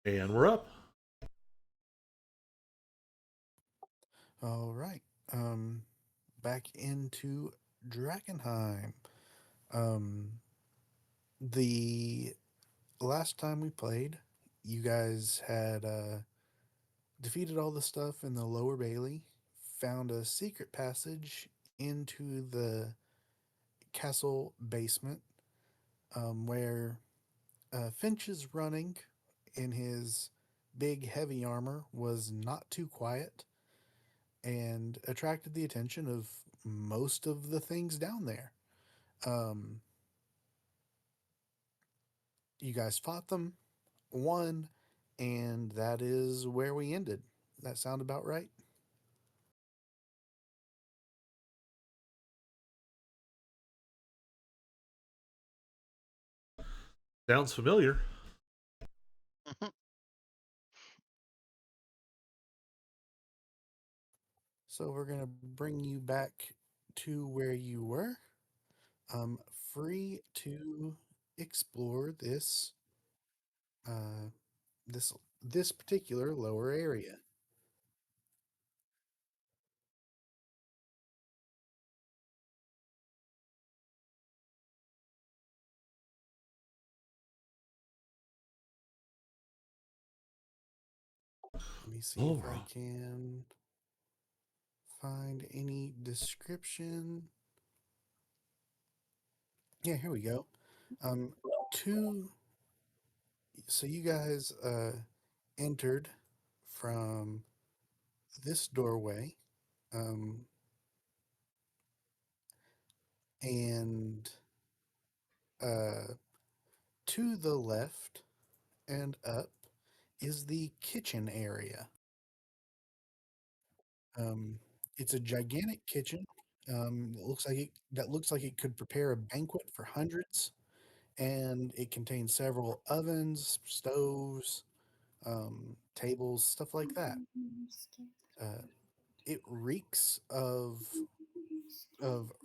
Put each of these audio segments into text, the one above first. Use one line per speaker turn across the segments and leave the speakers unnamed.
And we're up.
All right. Um, Back into Drakkenheim. Um, the last time we played, you guys had defeated all the stuff in the lower Bailey, found a secret passage into the castle basement, where Finch's running in his big heavy armor was not too quiet and attracted the attention of most of the things down there. Um, you guys fought them, won, and that is where we ended. That sound about right?
Sounds familiar.
So we're gonna bring you back to where you were, um, free to explore uh, this this particular lower area. Let me see if I
Laura.
can find any description. Yeah, here we go. Um, two. So you guys entered from this doorway, um, and uh, to the left and up is the kitchen area. Um, it's a gigantic kitchen. That looks like it could prepare a banquet for hundreds, and it contains several ovens, stoves, tables, stuff like that. Uh, it reeks of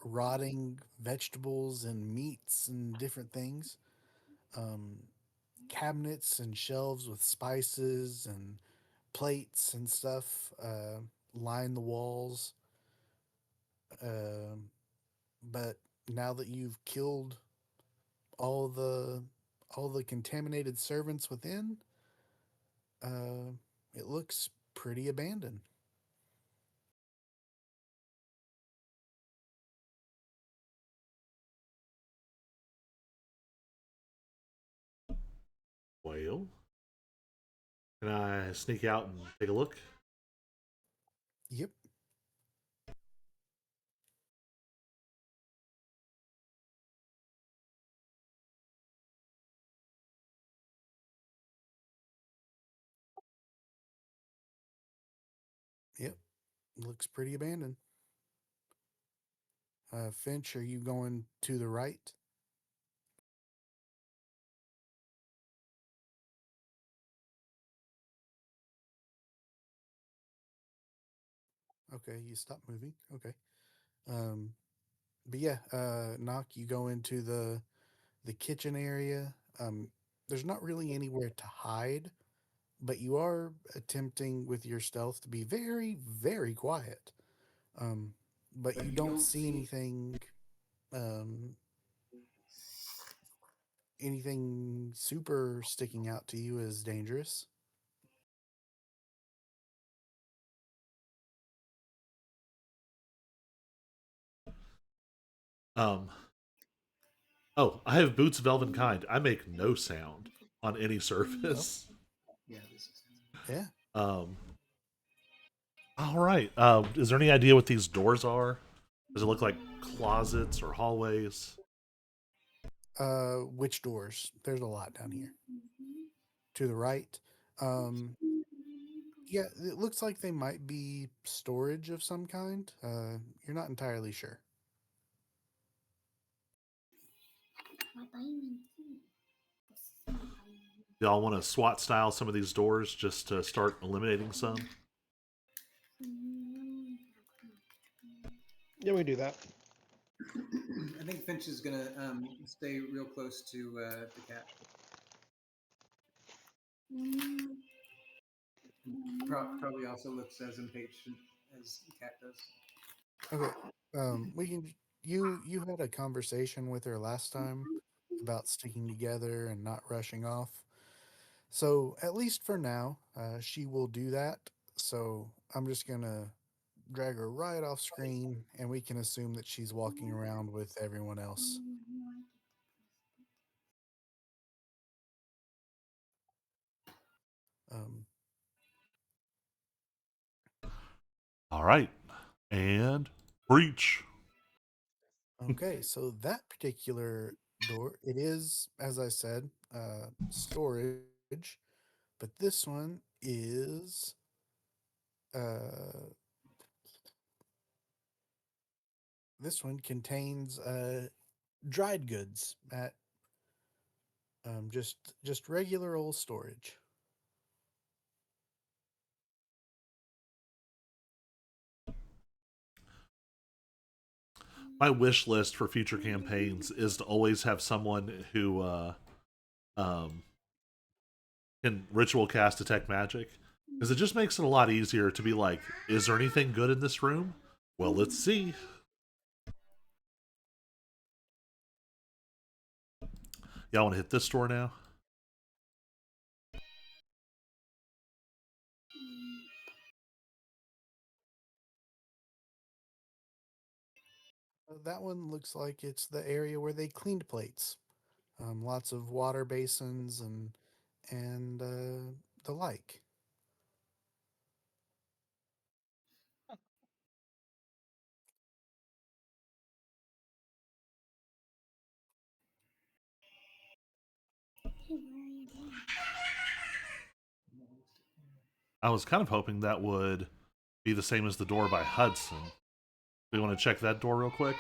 rotting vegetables and meats and different things. Um, Cabinets and shelves with spices and plates and stuff line the walls. Um, but now that you've killed all the all the contaminated servants within, uh, it looks pretty abandoned.
Well, can I sneak out and take a look?
Yep, yep, looks pretty abandoned. Finch, are you going to the right? Okay, you stop moving. Okay. Um, but yeah, knock. You go into the kitchen area. There's not really anywhere to hide, but you are attempting with your stealth to be very, very quiet. Um, but you don't see um, anything super sticking out to you as dangerous.
Um. Oh, I have boots of elven kind. I make no sound on any
Oh,
surface.
yeah.
Um. All right. Is there any idea what these doors are? Does it look like closets or hallways?
Which doors? There's a lot down here. To the right. Um, yeah, it looks like they might be storage of some kind. You're not entirely sure.
Y'all want to SWAT style some of these doors just to start eliminating some?
Yeah, we do that.
I think Finch is gonna stay real close to the cat. probably also looks as impatient as the cat does.
Okay. We can. You had a conversation with her last time about sticking together and not rushing off. So at least for now, she will do that. So I'm just gonna drag her right off screen, and we can assume that she's walking around with everyone else. Um,
All right. And breach.
okay, so that particular door, it is, as I said, storage, but this one is uh, this one contains dried goods at just regular old storage.
My wish list for future campaigns is to always have someone who um, can ritual cast detect magic, because it just makes it a lot easier to be like, is there anything good in this room? Well, let's see. Y'all want to hit this door now?
That one looks like it's the area where they cleaned plates. Lots of water basins and the like.
I was kind of hoping that would be the same as the door by Hudson. We want to check that door real quick.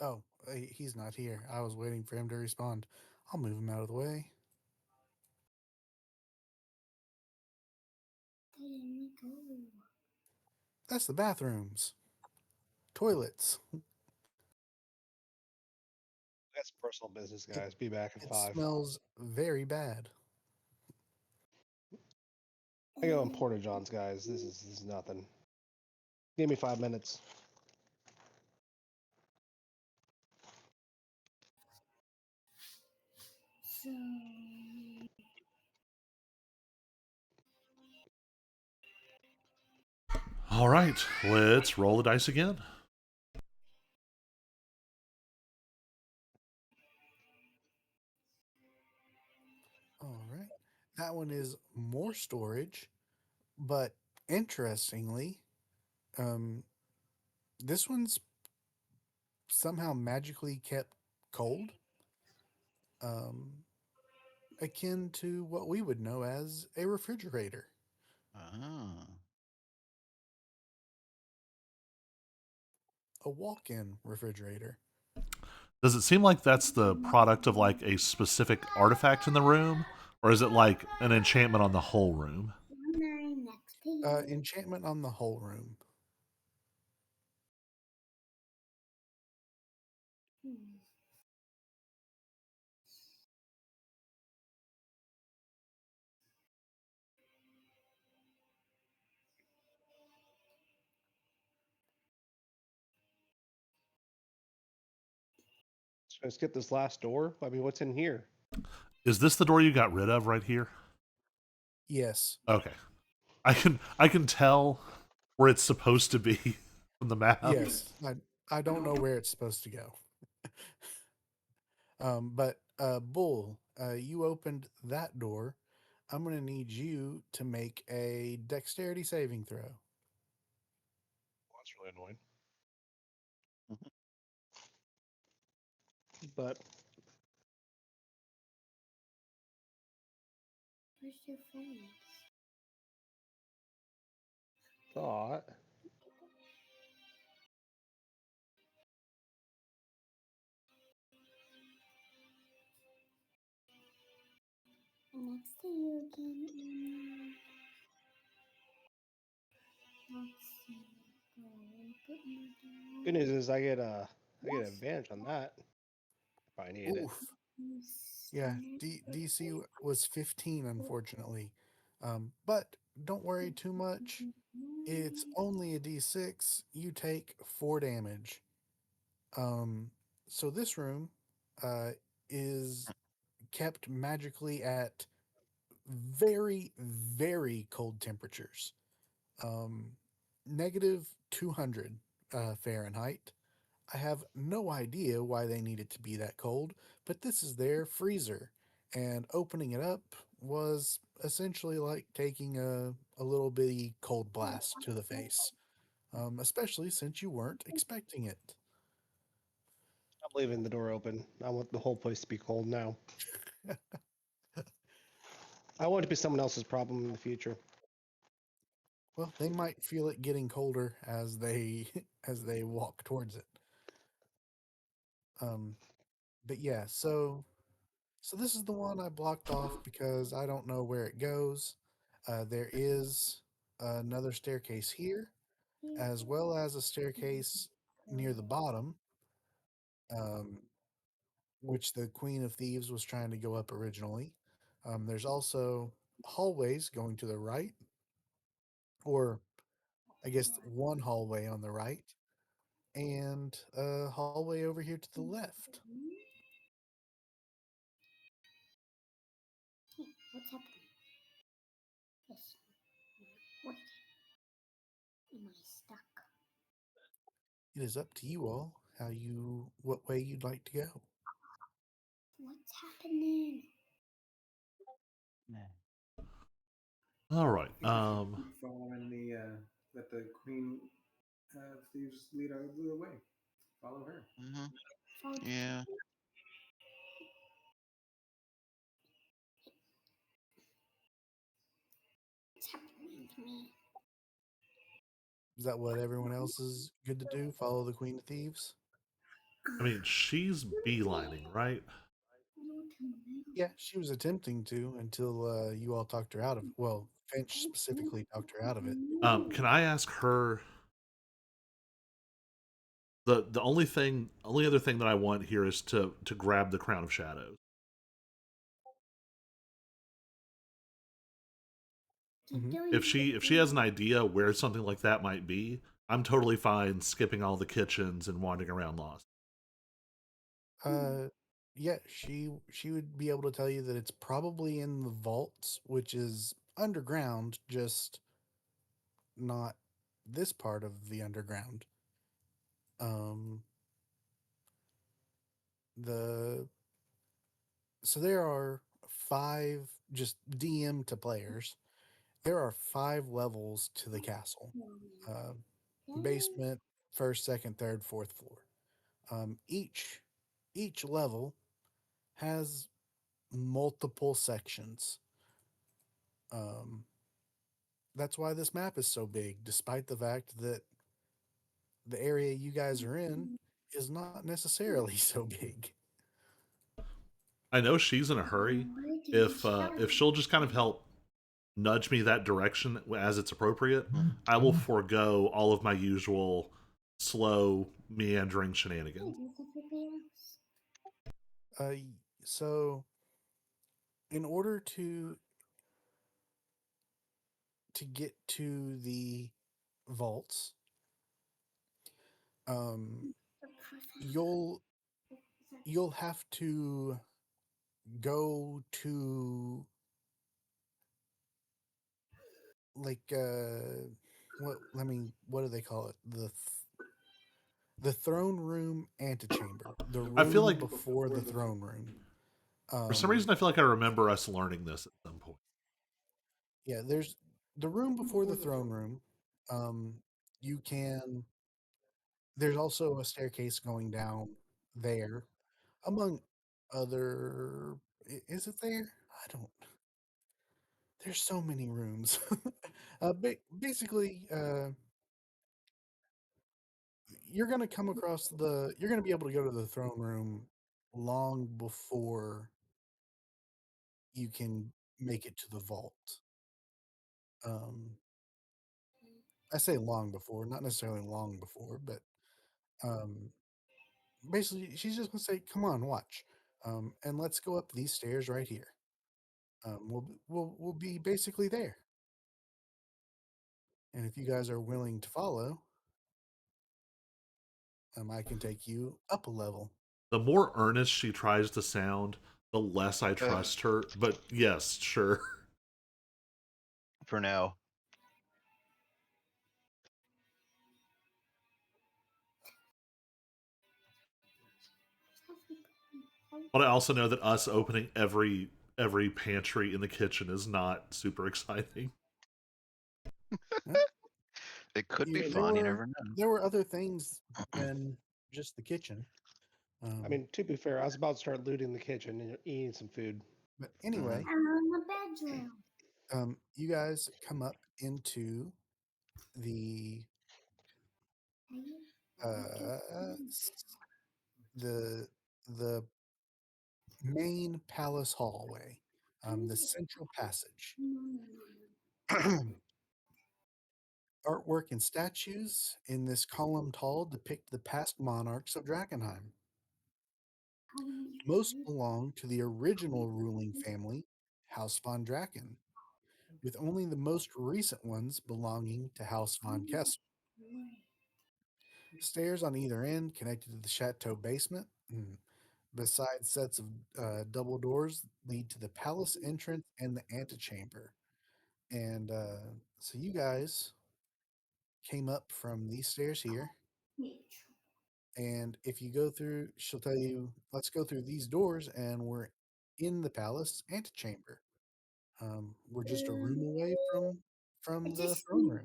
Oh, he's not here. I was waiting for him to respond. I'll move him out of the way. That's the bathrooms, toilets.
That's personal business,
It
guys. Be back in
it
5.
smells very bad.
I go on Porta Johns, guys. This is nothing. Give me 5 minutes.
All right, let's roll the dice again.
All right. That one is more storage, but interestingly, um, this one's somehow magically kept cold, um, akin to what we would know as a refrigerator,
Ah.
a walk in refrigerator.
Does it seem like that's the product of like a specific artifact in the room, or is it like an enchantment on the whole room?
Enchantment on the whole room.
So let's get this last door. I mean, what's in here?
Is this the door you got rid of right here?
Yes.
Okay, I can tell where it's supposed to be from the map.
Yes. I don't know where it's supposed to go. But Bull, you opened that door. I'm going to need you to make a dexterity saving throw.
Well, that's really annoying.
Mhm.
But thought good news is I get I get an advantage on that if I needed it.
Oof. Yeah, DC was 15, unfortunately. But don't worry too much. It's only a D6. You take 4 damage. Um, so this room uh, is kept magically at very, very cold temperatures. Um, negative 200 Fahrenheit. I have no idea why they need it to be that cold, but this is their freezer. And opening it up was essentially like taking a little bitty cold blast to the face, especially since you weren't expecting it.
I'm leaving the door open. I want the whole place to be cold now. I want it to be someone else's problem in the future.
Well, they might feel it getting colder as they as they walk towards it. Um, but yeah, so this is the one I blocked off because I don't know where it goes. There is another staircase here, as well as a staircase near the bottom, um, which the Queen of Thieves was trying to go up originally. There's also hallways going to the right, or I guess one hallway on the right, and a hallway over here to the left.
What's happening? Yes. What? Am I stuck?
It is up to you all what way you'd like to go.
What's happening?
All right.
I think we should keep following the let the Queen of Thieves lead the way. Follow her.
Mm-hmm.
Found
Yeah.
what's happening to me.
Is that what everyone else is good to do? Follow the Queen of Thieves?
I mean, she's beelining, right?
Yeah, she was attempting to until you all talked her out of it. Well, Finch specifically talked her out of it.
Can I ask her the only other thing that I want here is to grab the Crown of Shadows.
Keep
Mhm.
doing
If she has an idea where something like that might be, I'm totally fine skipping all the kitchens and wandering around lost.
Uh, yeah, she would be able to tell you that it's probably in the vaults, which is underground, just not this part of the underground. Um, the so there are 5 just DM to players. There are 5 levels to the castle. Uh, basement, first, second, third, fourth floor. Each level has multiple sections. Um, that's why this map is so big, despite the fact that the area you guys are in is not necessarily so big.
I know she's in a hurry. If she'll just kind of help nudge me that direction as it's appropriate, I will forego all of my usual slow meandering shenanigans.
Uh, so in order to get to the vaults, um, you'll you'll have to go to like what do they call it, the throne room antechamber, the
I feel
room
like
before the throne room.
for some
um
reason I feel like I remember us learning this at some point.
yeah, there's the room before the throne room. um you can There's also a staircase going down there, among other. Is it there? I don't. There's so many rooms. Basically, you're gonna be able to go to the throne room long before you can make it to the vault. Um, I say long before, not necessarily long before, but um, basically, she's just gonna say, "Come on, watch," and let's go up these stairs right here. We'll be basically there, and if you guys are willing to follow, I can take you up a level.
The more earnest she tries to sound, the less I trust her. But yes, sure.
For now.
But I also know that us opening every pantry in the kitchen is not super exciting.
Well,
It could be
there
fun, you
were
never know.
other things than just the kitchen.
I mean, to be fair, I was about to start looting the kitchen and eating some food.
But anyway,
I'm in the bedroom.
you guys come up into the the the main palace hallway, the central passage. Artwork and statues in this columned hall depict the past monarchs of Drakkenheim. Most belong to the original ruling family, House von Draken, with only the most recent ones belonging to House von Kessel. Stairs on either end connected to the chateau basement. Besides sets of double doors lead to the palace entrance and the antechamber. And so you guys came up from these stairs here. And if you go through, she'll tell you, let's go through these doors, and we're in the palace antechamber. We're just a room away from the throne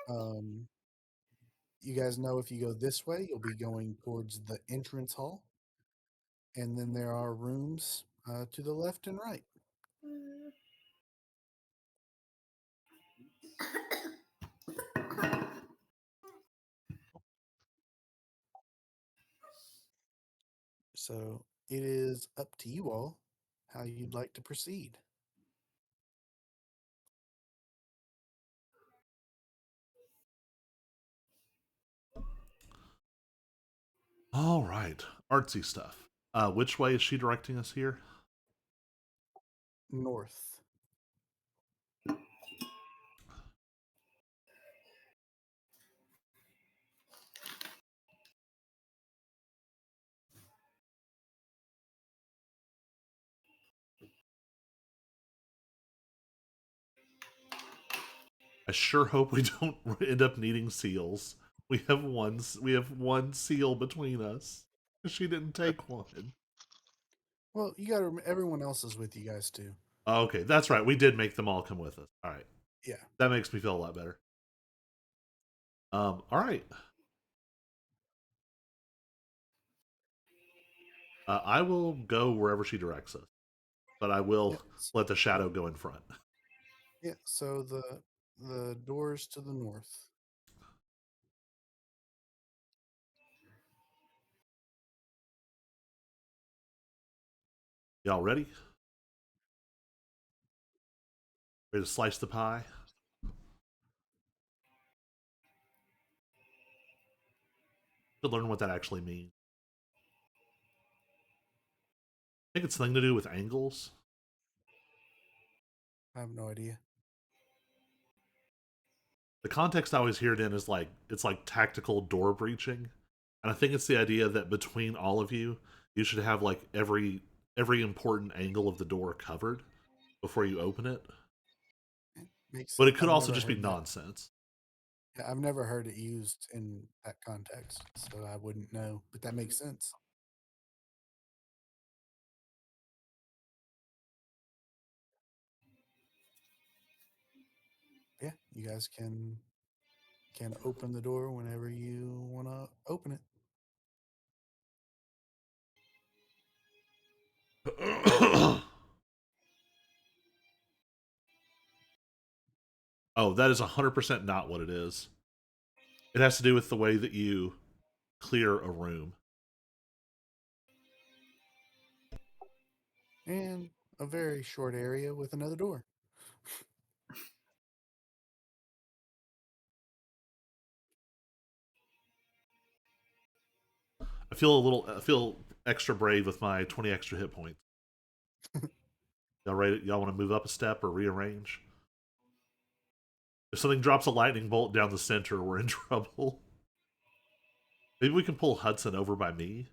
room. You guys know if you go this way, you'll be going towards the entrance hall, and then there are rooms to the left and right. So it is up to you all how you'd like to proceed.
All right, artsy stuff. Which way is she directing us here?
North.
I sure hope we don't end up needing seals. We have one. We have one seal between us. She didn't take one.
Well, you got to everyone else is with you guys too.
Okay, that's right. We did make them all come with us. All right,
Yeah.
that makes me feel a lot better. All right. I will go wherever she directs us, but I will let the shadow go in front.
Yeah. So the doors to the north.
Y'all ready? Ready to slice the pie? To learn what that actually means. I think it's something to do with angles.
I have no idea.
The context I always hear it in is like it's like tactical door breaching, and I think it's the idea that between all of you, you should have like every important angle of the door covered before you open it.
Makes
But it could
I've
also
never
just be
heard that.
nonsense.
Yeah, I've never heard it used in that context, so I wouldn't know. But that makes sense. Yeah, you guys can open the door whenever you want to open it.
Oh, that is 100% not what it is. It has to do with the way that you clear a room.
And a very short area with another door.
I feel extra brave with my 20 extra hit points. Y'all ready? Y'all want to move up a step or rearrange? If something drops a lightning bolt down the center, we're in trouble. Maybe we can pull Hudson over by me.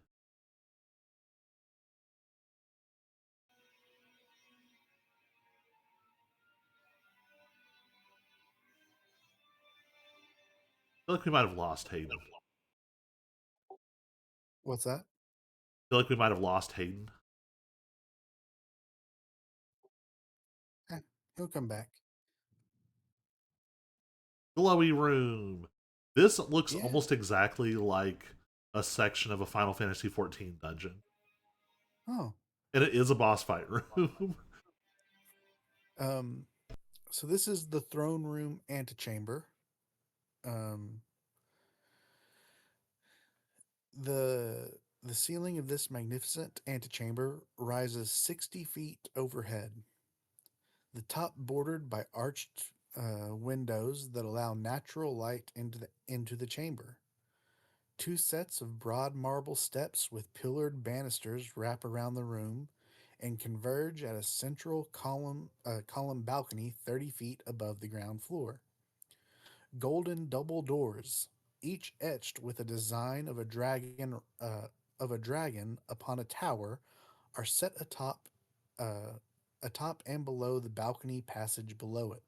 I feel like we might have lost Hayden.
What's that?
I feel like we might have lost Hayden.
He'll come back.
Glowy room. This looks
Yeah.
almost exactly like a section of a Final Fantasy XIV dungeon.
Oh.
And it is a boss fight room.
So this is the throne room antechamber. Um, the the ceiling of this magnificent antechamber rises 60 feet overhead. The top bordered by arched windows that allow natural light into the chamber. Two sets of broad marble steps with pillared banisters wrap around the room and converge at a central column balcony 30 feet above the ground floor. Golden double doors, each etched with a design of a dragon upon a tower, are set uh, atop and below the balcony passage below it.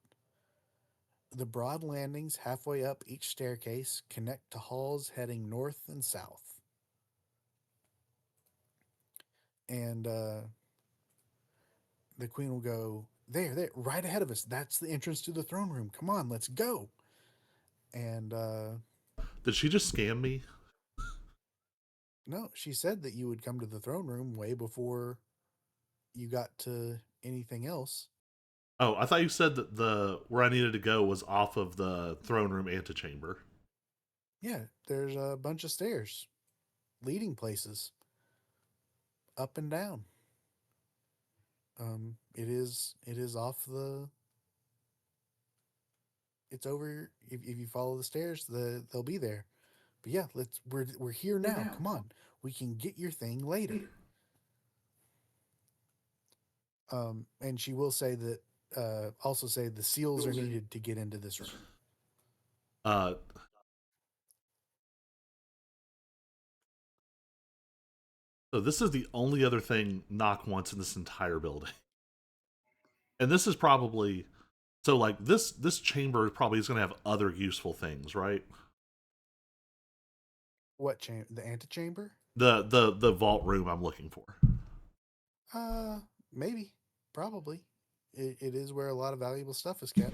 The broad landings halfway up each staircase connect to halls heading north and south. And the queen will go, there, right ahead of us. That's the entrance to the throne room. Come on, let's go. And
Did she just scam me?
no, she said that you would come to the throne room way before you got to anything else.
Oh, I thought you said that the where I needed to go was off of the throne room antechamber.
Yeah, there's a bunch of stairs leading places up and down. It is off the. It's over. If you follow the stairs, they'll be there. But yeah, we're here now. Come on, we can get your thing later. And she will say that. Also say the seals are needed to get into this room.
Uh, so this is the only other thing Knock wants in this entire building, and this is probably so like this chamber probably is going to have other useful things, right?
What chamber? The antechamber?
The vault room I'm looking for.
Uh, maybe, probably. It is where a lot of valuable stuff is kept.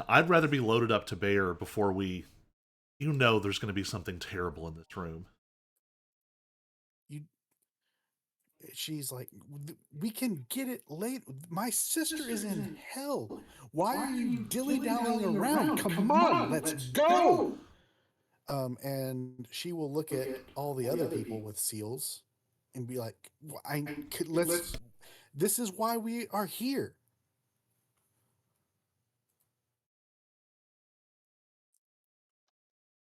I'd rather be loaded up to bear before we. You know, there's going to be something terrible in this room.
You, she's like, we can get it late. My sister is in hell. Why are you dilly dallying around? Come on, let's go. And she will look at all the other people with seals and be like, I could let's. This is why we are here.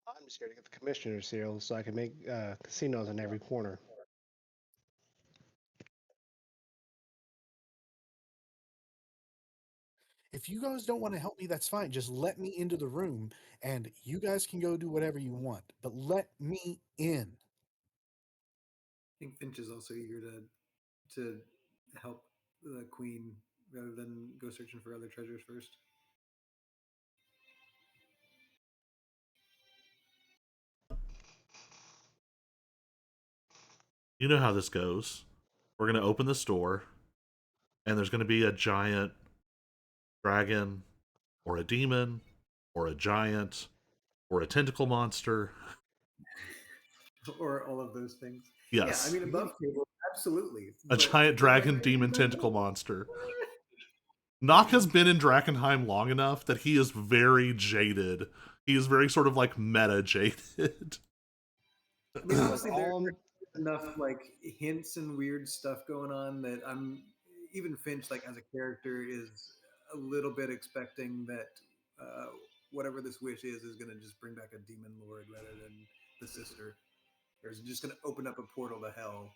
I'm just here to get the commissioner seal so I can make casinos in every corner.
If you guys don't want to help me, that's fine. Just let me into the room and you guys can go do whatever you want. But let me in.
I think Finch is also eager to help the queen rather than go searching for other treasures first.
You know how this goes. We're going to open this door, and there's going to be a giant dragon, or a demon, or a giant, or a tentacle monster.
Or all of those things.
Yes.
Yeah, I mean, above table, absolutely.
A giant dragon, demon, tentacle monster. Nock has been in Drakkenheim long enough that he is very jaded. He is very sort of like meta jaded.
I mean, honestly, there
Um,
are enough like hints and weird stuff going on that I'm even Finch, like as a character, is a little bit expecting that uh, whatever this wish is going to just bring back a demon lord rather than the sister? Or is it just going to open up a portal to hell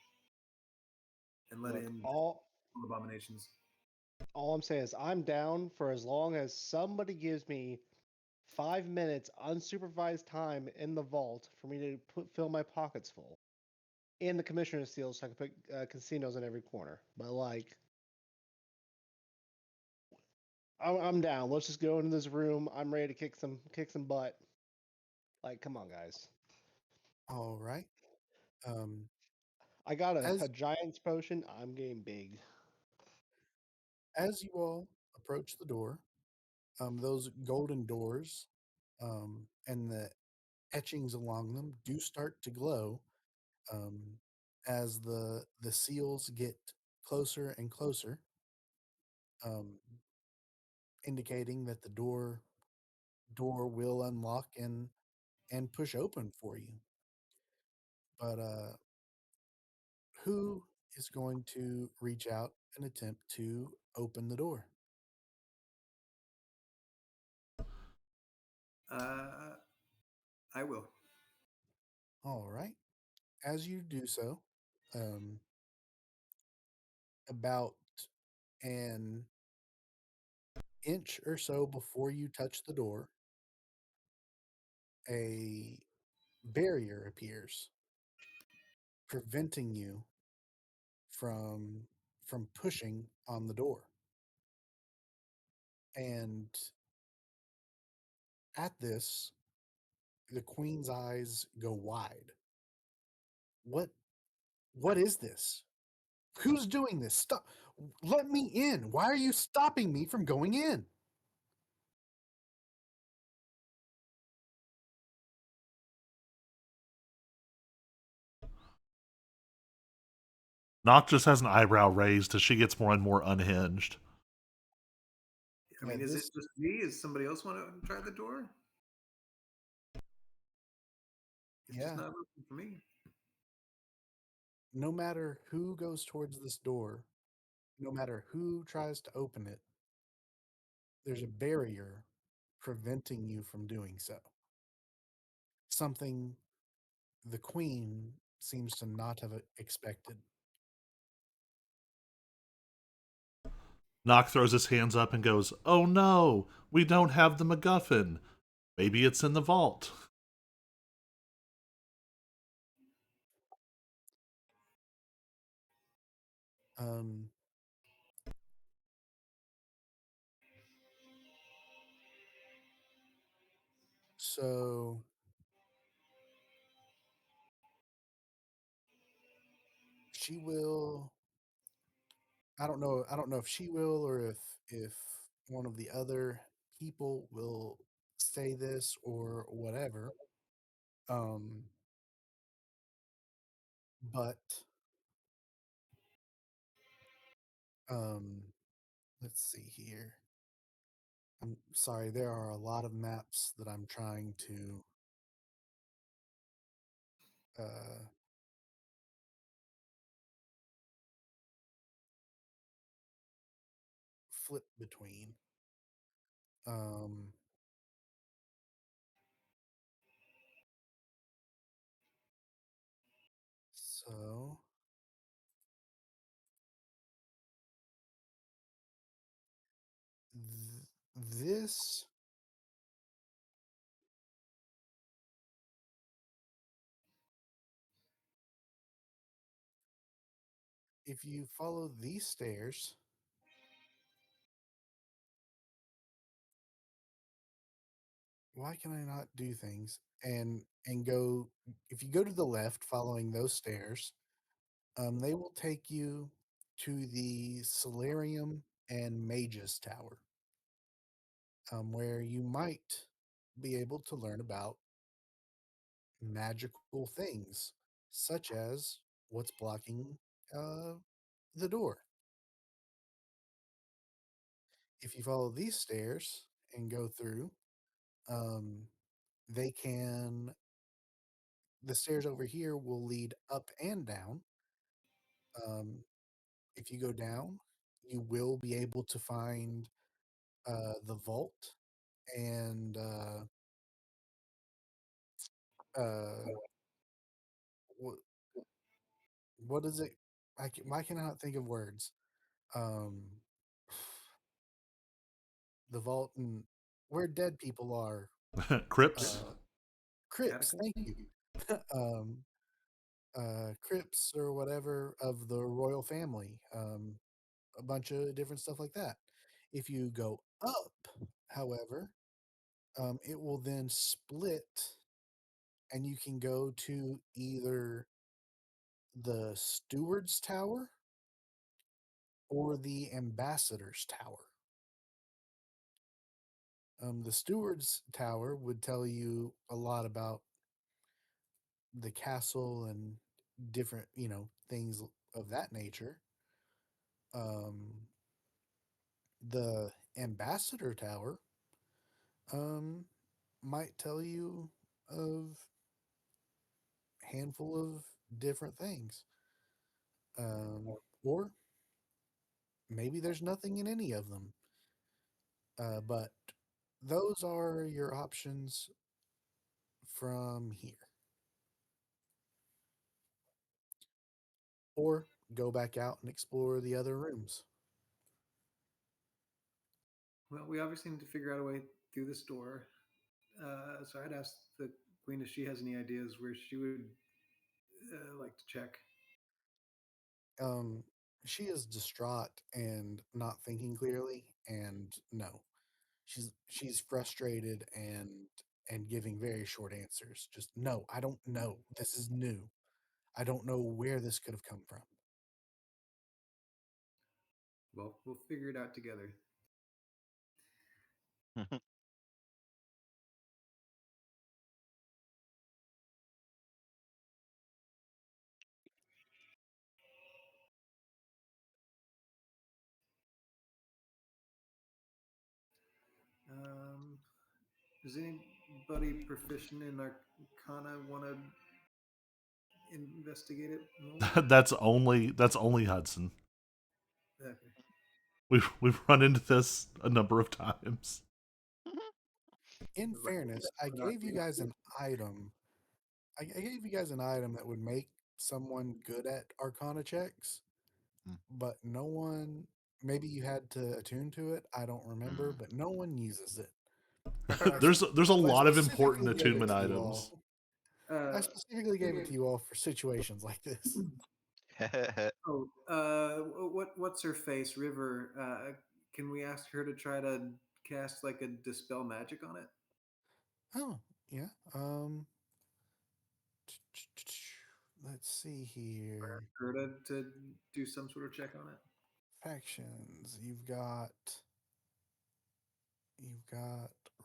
and let
Look,
in
all
abominations?
all I'm saying is I'm down for as long as somebody gives me 5 minutes unsupervised time in the vault for me to fill my pockets full, and the commissioner seals so I can put casinos in every corner. But like, I'm down. Let's just go into this room. I'm ready to kick some butt. Like, come on, guys.
All right. Um,
I got a
as
giant's potion. I'm getting big.
as you all approach the door, those golden doors, and the etchings along them do start to glow, um, as the seals get closer and closer, um, indicating that the door will unlock and push open for you. But who is going to reach out and attempt to open the door?
I will.
All right. As you do so, um, about an inch or so before you touch the door, a barrier appears, preventing you from pushing on the door. And at this, the queen's eyes go wide. What is this? Who's doing this? Stop. Let me in. Why are you stopping me from going in?
Noct just has an eyebrow raised as she gets more and more unhinged.
I
Yeah,
mean, is it
this
just me? Is somebody else want to try the door? It's just
yeah,
not working for me.
no matter who goes towards this door, no matter who tries to open it, there's a barrier preventing you from doing so. Something the queen seems to not have expected.
Noct throws his hands up and goes, "Oh no, we don't have the MacGuffin. Maybe it's in the vault."
Um, so she will. I don't know. I don't know if she will or if one of the other people will say this or whatever. Um, but um, let's see here. I'm sorry. There are a lot of maps that I'm trying to uh, flip between. Um, so this, if you follow these stairs, why can I not do things? And go, if you go to the left following those stairs, they will take you to the Solarium and Magus Tower, where you might be able to learn about magical things, such as what's blocking uh, the door. If you follow these stairs and go through, um, they can. The stairs over here will lead up and down. Um, if you go down, you will be able to find the vault and what is it? Why can I not think of words? Um, the vault and where dead people are.
Crips.
Uh, crypts.
Catacomb?
Thank you. um, crypts or whatever of the royal family. A bunch of different stuff like that. If you go up, however, it will then split, and you can go to either the steward's tower or the ambassador's tower. The steward's tower would tell you a lot about the castle and different, things of that nature. Um, the ambassador tower um, might tell you of handful of different things. Or maybe there's nothing in any of them. But those are your options from here. Or go back out and explore the other rooms.
Well, we obviously need to figure out a way through this door. So I'd ask the queen if she has any ideas where she would like to check.
Um, she is distraught and not thinking clearly, and no, she's frustrated and giving very short answers. Just no, I don't know. This is new. I don't know where this could have come from.
Well, we'll figure it out together. Um, does anybody proficient in Arcana want to investigate it more?
That's only Hudson.
Okay.
We've run into this a number of times.
In fairness, I gave you guys an item. I gave you guys an item that would make someone good at Arcana checks, but no one. Maybe you had to attune to it. I don't remember, but no one uses it. So
There's a
so I
lot of important
specifically gave it
attunement
to you all.
items.
I
Uh,
specifically gave it to you all for situations like this.
oh, what's her face? River. Can we ask her to try to cast like a dispel magic on it?
Oh, yeah. Let's see here.
Her to do some sort of check on it.
Factions. You've got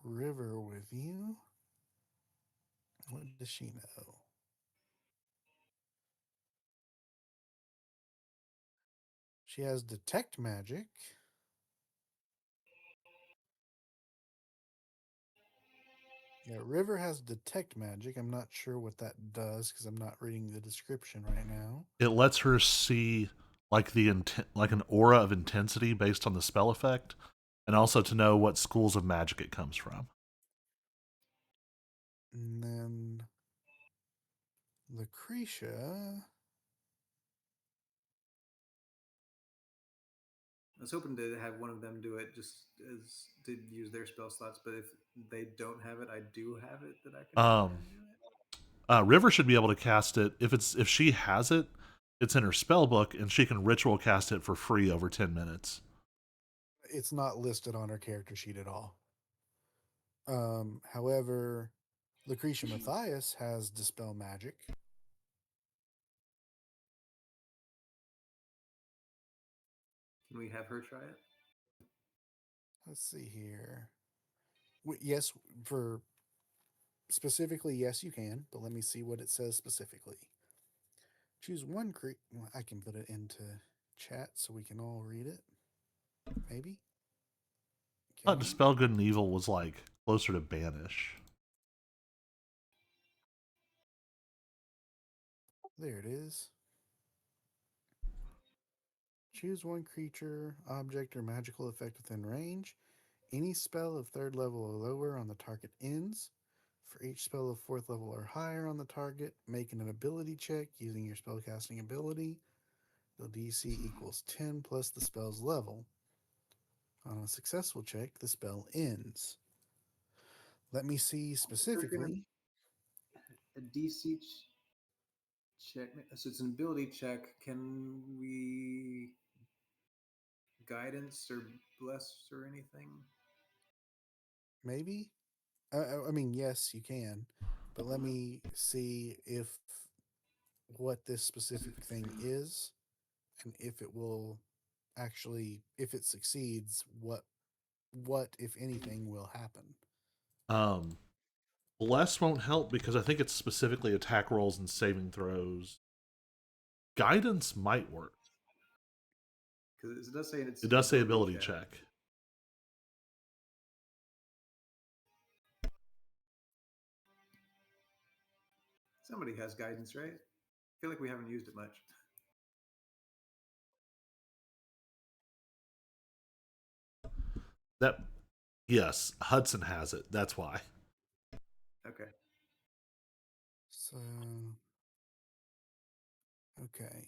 River with you. What does she know? She has detect magic. Yeah, River has detect magic. I'm not sure what that does because I'm not reading the description right now.
It lets her see like like an aura of intensity based on the spell effect, and also to know what schools of magic it comes from.
And then Lucretia.
I was hoping to have one of them do it just as to use their spell slots, but if they don't have it, I do have it that I can have
Um,
them do it.
River should be able to cast it if she has it. It's in her spell book, and she can ritual cast it for free over 10 minutes.
It's not listed on her character sheet at all. However, Lucretia Matthias has dispel magic.
Can we have her try it?
Let's see here. Yes, for specifically, yes, you can, but let me see what it says specifically. Choose one Well, I can put it into chat so we can all read it. Maybe.
I
Can
thought
we?
dispel good and evil was like closer to banish.
There it is. Choose one creature, object, or magical effect within range. Any spell of third level or lower on the target ends. For each spell of fourth level or higher on the target, make an ability check using your spellcasting ability. The DC equals 10 plus the spell's level. On a successful check, the spell ends. Let me see
There's gonna
specifically.
a DC check. So it's an ability check. Can we guidance or bless or anything?
Maybe? Yes, you can. But let me see if what this specific thing is and if it will actually, if it succeeds, what if anything will happen.
Um, Bless won't help because I think it's specifically attack rolls and saving throws. Guidance might work.
Because it does say it's
It
an
does say
ability
ability
check.
check.
Somebody has guidance, right? I feel like we haven't used it much.
That yes, Hudson has it. That's why.
Okay.
So, okay.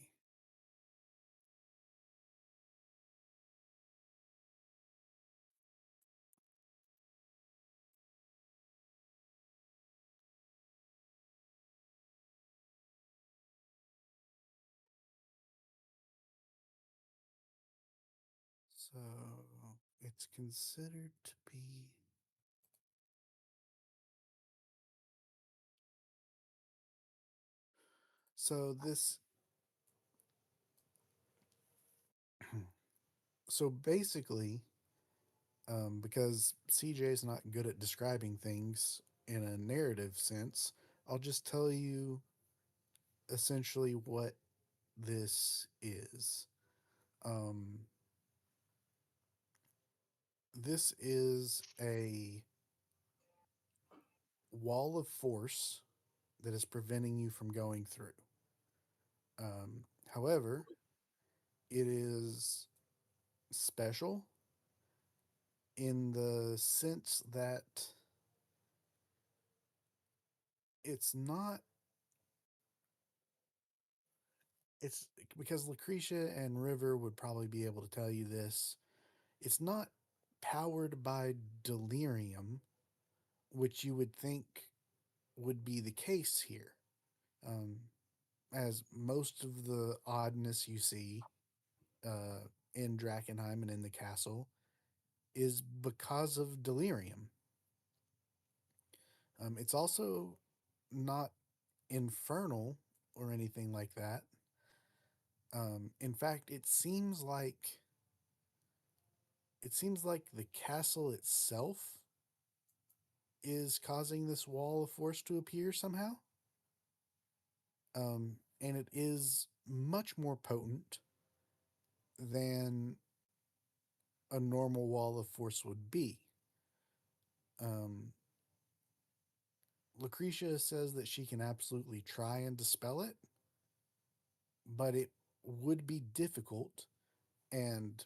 So, it's considered to be. So, this. So, basically, because CJ is not good at describing things in a narrative sense, I'll just tell you essentially what this is. Um, this is a wall of force that is preventing you from going through. However, it is special in the sense that it's not. It's because Lucretia and River would probably be able to tell you this. It's not powered by delirium, which you would think would be the case here. Um, as most of the oddness you see uh, in Drakkenheim and in the castle is because of delirium. It's also not infernal or anything like that. In fact, it seems like the castle itself is causing this wall of force to appear somehow. And it is much more potent than a normal wall of force would be. Um, Lucretia says that she can absolutely try and dispel it, but it would be difficult. And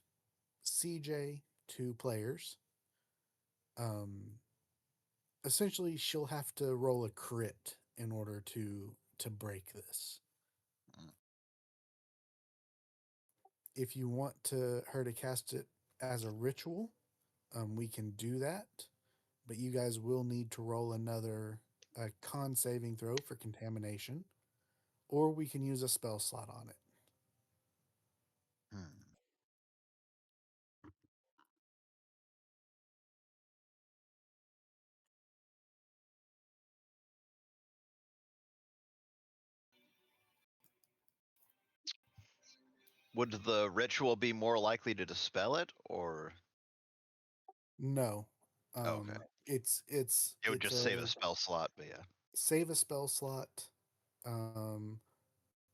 CJ, two players, um, essentially she'll have to roll a crit in order to break this.
Mm.
If you want her to cast it as a ritual, we can do that, but you guys will need to roll another con saving throw for contamination, or we can use a spell slot on it.
Hmm. Would the ritual be more likely to dispel it, or
No,
okay, it would
it's
just save
a
a spell slot? But yeah,
save a spell slot, um,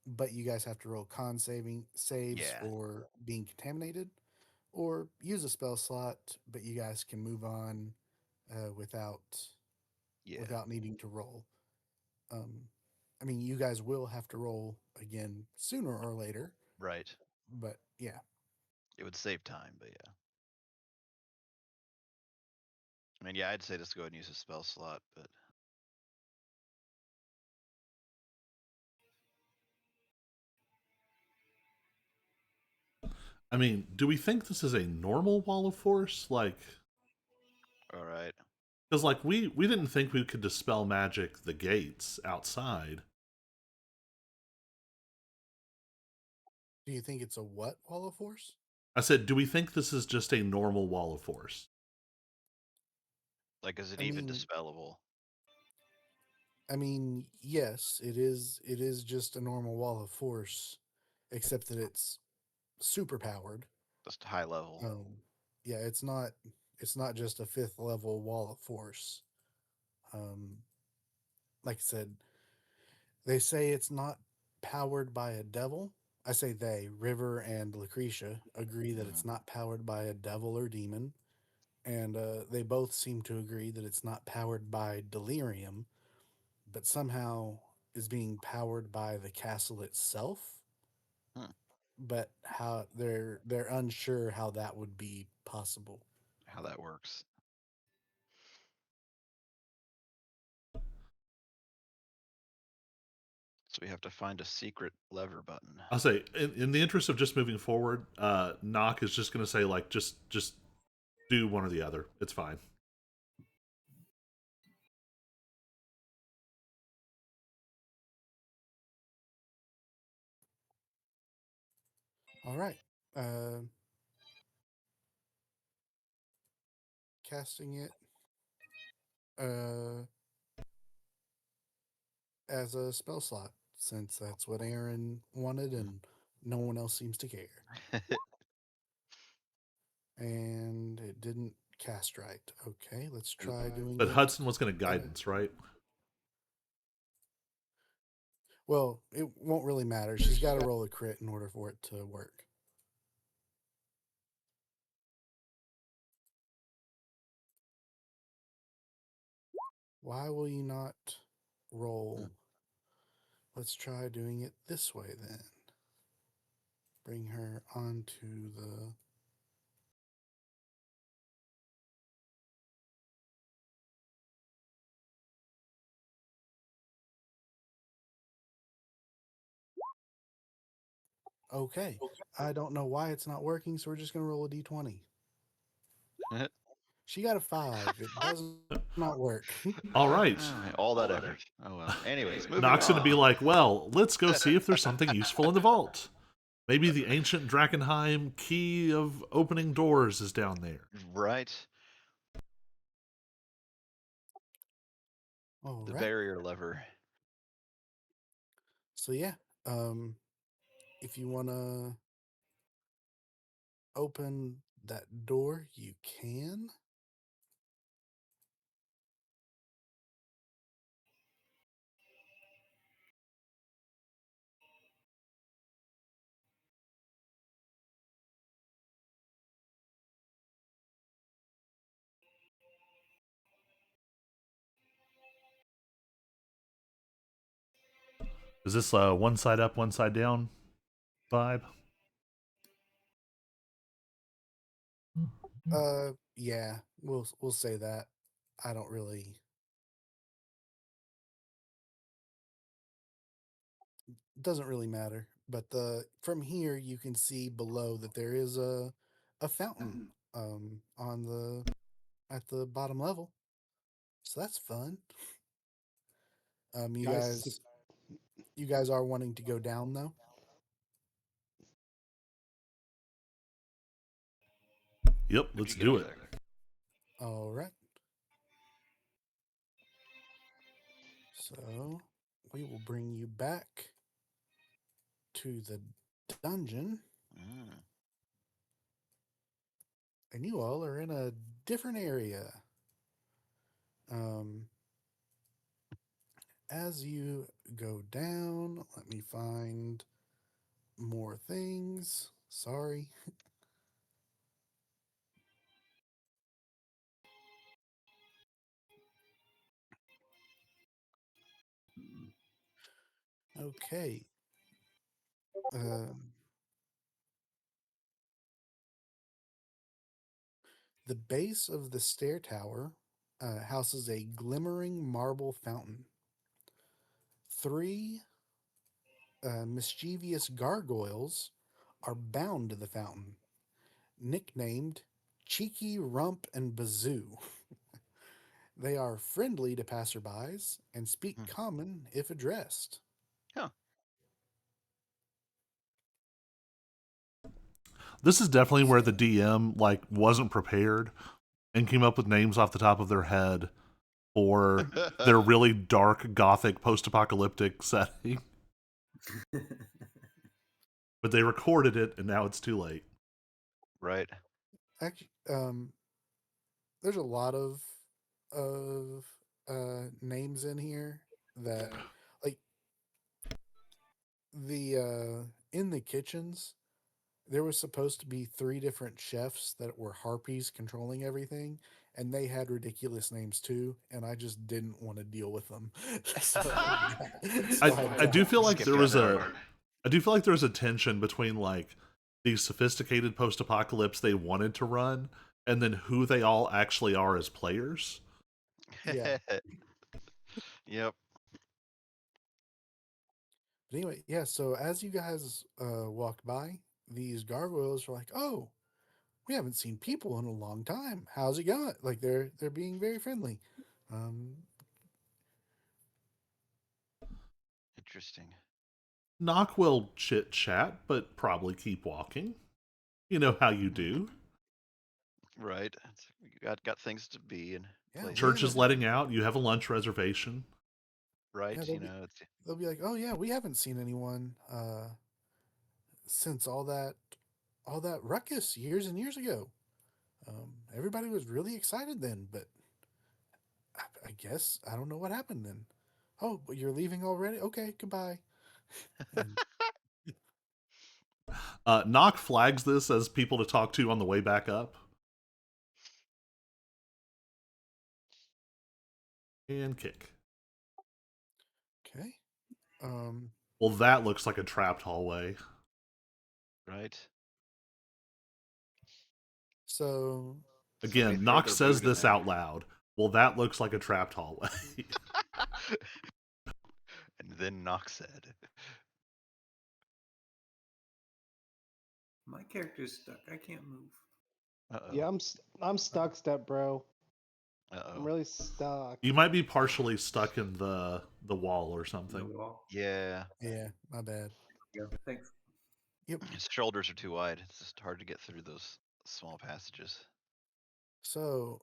but you guys have to roll con saving saves
yeah,
for being contaminated, or use a spell slot, but you guys can move on without
yeah,
needing to roll. Um, you guys will have to roll again sooner or later,
right.
but yeah.
It would save time, but yeah. I mean, yeah, I'd say just go ahead and use a spell slot, but
I mean, do we think this is a normal wall of force? Like,
All right.
because like we didn't think we could dispel magic the gates outside.
Do you think it's a what wall of force?
I said, do we think this is just a normal wall of force?
Like, is it
I
even
mean,
dispellable?
yes, it is. It is just a normal wall of force, except that it's super powered.
Just high level.
Yeah, it's not. It's not just a fifth level wall of force. Um, like I said, they say it's not powered by a devil. I say they, River and Lucretia, agree that
Mm,
it's not powered by a devil or demon. And they both seem to agree that it's not powered by delirium, but somehow is being powered by the castle itself.
hmm,
But how they're unsure how that would be possible.
how that works. So we have to find a secret lever button.
I'll say, in the interest of just moving forward, Knock is just going to say like, just do one or the other. It's fine.
All right. Uh, Casting it uh, as a spell slot, since that's what Aaron wanted
Mm.
and no one else seems to care. And it didn't cast right. Okay, let's try doing
But
it.
Hudson was going to
Uh,
guidance, right?
well, it won't really matter. She's got to roll a crit in order for it to work. Why will you not roll? Let's try doing it this way then. Bring her onto the. Okay. I don't know why it's not working, so we're just going to roll a d20. She got a 5. It does not work.
All right.
Oh, all that effort. Oh well. Anyways, moving
Knock's going to be
on.
like, well, let's go see if there's something useful in the vault. Maybe the ancient Drakkenheim key of opening doors is down there.
Right.
All
The
right.
barrier lever.
So, yeah. Um, if you want to open that door, you can.
Is this a one side up, one side down vibe?
Yeah, we'll say that. I don't really doesn't really matter. But the from here you can see below that there is a fountain on the at the bottom level. So that's fun. You
Guys,
guys are wanting to go down though.
Yep,
If
let's
you get
do
up
it.
there.
All right. So we will bring you back to the dungeon,
Mm.
and you all are in a different area. Um, as you go down, let me find more things. Sorry. Okay. Um, the base of the stair tower houses a glimmering marble fountain. Three mischievous gargoyles are bound to the fountain, nicknamed Cheeky, Rump, and Bazoo. They are friendly to passerbys and speak
Hmm.
common if addressed.
Huh.
This is definitely where the DM like wasn't prepared and came up with names off the top of their head for their really dark gothic post-apocalyptic setting. But they recorded it and now it's too late.
Right.
Actually, there's a lot of names in here that like the in the kitchens there was supposed to be three different chefs that were harpies controlling everything, and they had ridiculous names too, and I just didn't want to deal with them. So
I do feel like
Skip
there
that
was
part.
I do feel like there was a tension between like the sophisticated post-apocalypse they wanted to run and then who they all actually are as players.
yeah.
Yep.
But anyway, yeah. So as you guys walk by, these gargoyles are like, "Oh, we haven't seen people in a long time. How's it going?" Like they're being very friendly. Um,
Interesting.
Nock will chit chat, but probably keep walking. You know how you do.
Right. You got things to be and
yeah,
places
Church
to
they'll
is
be
letting out. You have a lunch reservation.
right.
yeah
You know, it's
they'll be like, "Oh yeah, we haven't seen anyone since all that ruckus years and years ago. Everybody was really excited then, but I guess I don't know what happened then. Oh, but you're leaving already? Okay, goodbye." And
Nock flags this as people to talk to on the way back up. And kick.
okay, um,
Well, that looks like a trapped hallway.
right.
so
Somebody
Again,
throw
Nock
their
says
boot in
this
there.
out loud. Well, that looks like a trapped hallway.
And then Nox said,
My character's stuck. I can't move.
Yeah,
"Uh-oh.
I'm stuck, step bro. I'm
Uh-oh.
really stuck.
You might be partially stuck in the wall or
No
something.
wall.
Yeah.
yeah, my bad.
Yeah. Thanks.
Yep.
His shoulders are too wide. It's just hard to get through those small passages."
So,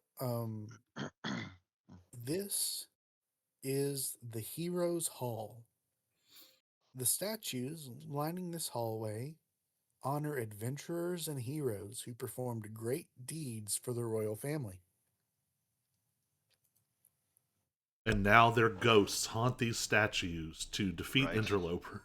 this is the Heroes Hall. The statues lining this hallway honor adventurers and heroes who performed great deeds for the royal family.
And now their ghosts haunt these statues to defeat
Right.
interlopers.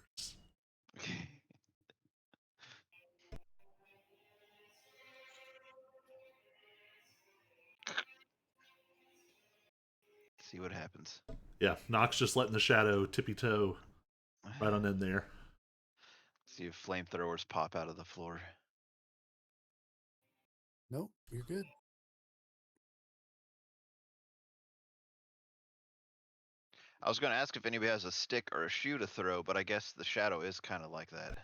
See what happens.
Yeah, Nock's just letting the shadow tippy toe right on in there.
See if flamethrowers pop out of the floor.
Nope, you're good.
I was going to ask if anybody has a stick or a shoe to throw, but I guess the shadow is kind of like that.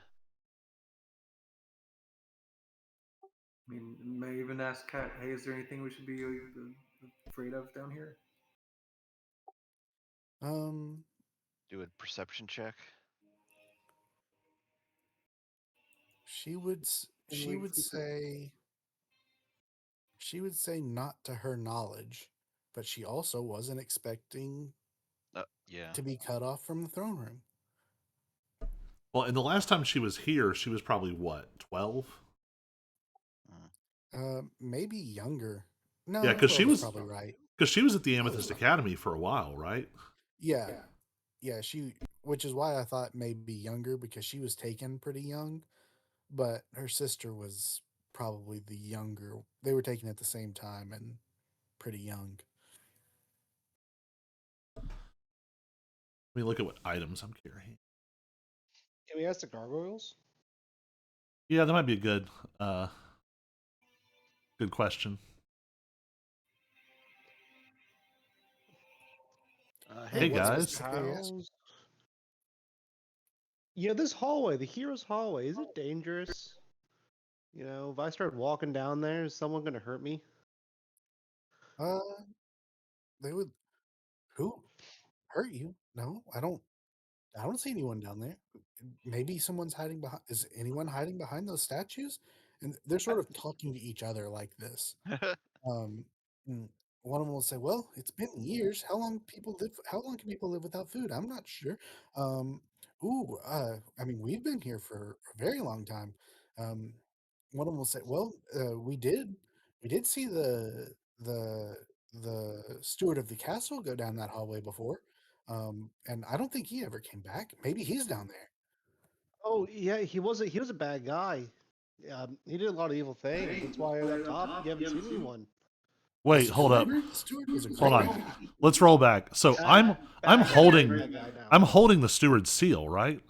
I mean, may even ask Kat, hey, is there anything we should be afraid of down here?
Um,
Do a perception check.
And
she would say not to her knowledge, but she also wasn't expecting
Yeah.
to be cut off from the throne room.
Well, and the last time she was here, she was probably what, 12?
Maybe younger.
Yeah,
No,
because
12 is probably right.
she was at the Amethyst Academy for a while, right?
Yeah. Yeah, which is why I thought maybe younger because she was taken pretty young, but her sister was probably the younger. They were taken at the same time and pretty young.
Let me look at what items I'm carrying.
Can we ask the gargoyles?
Yeah, that might be a uh good question.
Hey,
Hey
what's
guys.
specifically are you asking?
pals? This hallway, the hero's hallway, is it dangerous? If I start walking down there, is someone gonna hurt me?
Uh, they would who hurt you? No, I don't. I don't see anyone down there. Maybe someone's hiding behind. Is anyone hiding behind those statues? And they're sort of talking to each other like this. Um, mm, One of them will say, "Well, it's been years. How long people live? How long can people live without food? I'm not sure. Um, I mean, we've been here for a very long time." Um, One of them will say, "Well, we did see the the steward of the castle go down that hallway before, and I don't think he ever came back. Maybe he's down there."
Oh yeah, he was a bad guy. He did a lot of evil things. That's why up top you haven't seen anyone.
Wait, hold up.
The steward was a
Hold
great
on.
guy.
Let's roll back. So I'm
Bad guy,
holding
bad guy now.
I'm holding the steward's seal, right?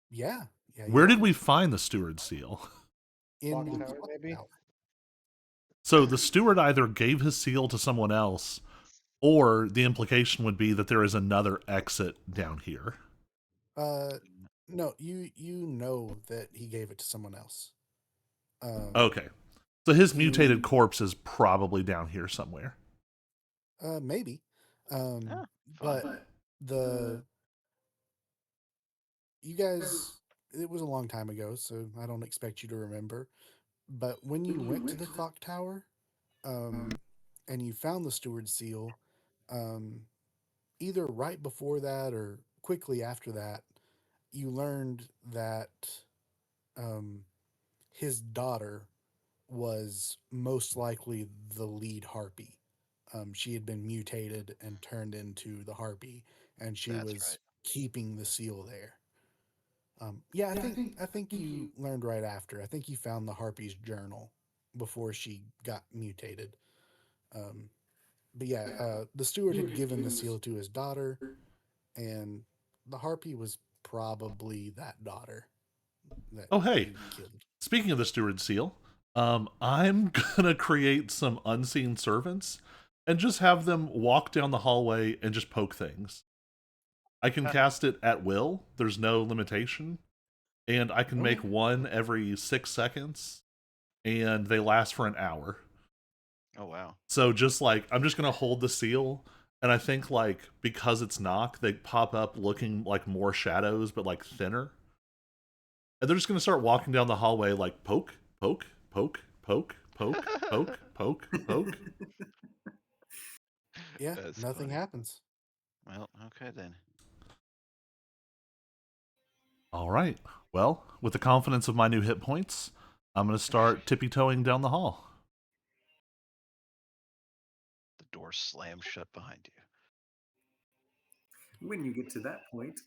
Yeah, yeah, you
Where did
are.
we find the steward's seal?
In
Clock
the
tower,
clock
maybe?
tower.
So the steward either gave his seal to someone else, or the implication would be that there is another exit down here.
No, you know that he gave it to someone else.
Okay. So his mutated
You
corpse is probably down here somewhere.
Maybe.
Yeah, fun.
But the you guys, it was a long time ago, so I don't expect you to remember. But when you went to the clock tower, um, and you found the steward's seal, um, either right before that or quickly after that, you learned that um, his daughter was most likely the lead harpy. She had been mutated and turned into the harpy, and she
That's
was
right.
keeping the seal there. Yeah, I think you learned right after. I think you found the harpy's journal before she got mutated. Um, but yeah, the steward had given the seal to his daughter, and the harpy was probably that daughter that
Oh, hey,
you killed.
speaking of the steward seal, I'm gonna create some unseen servants and just have them walk down the hallway and just poke things. I can cast it at will. There's no limitation, and I can make
Okay.
one every 6 seconds, and they last for an hour.
Oh wow.
So just like I'm just gonna hold the seal, and I think like because it's knock, they pop up looking like more shadows, but like thinner. And they're just gonna start walking down the hallway like poke, poke, poke, poke, poke, poke, poke, poke.
Yeah,
That's
nothing
funny.
happens.
Well, okay then.
All right. Well, with the confidence of my new hit points, I'm gonna start tippy toeing down the hall.
The door slams shut behind you.
When you get to that point,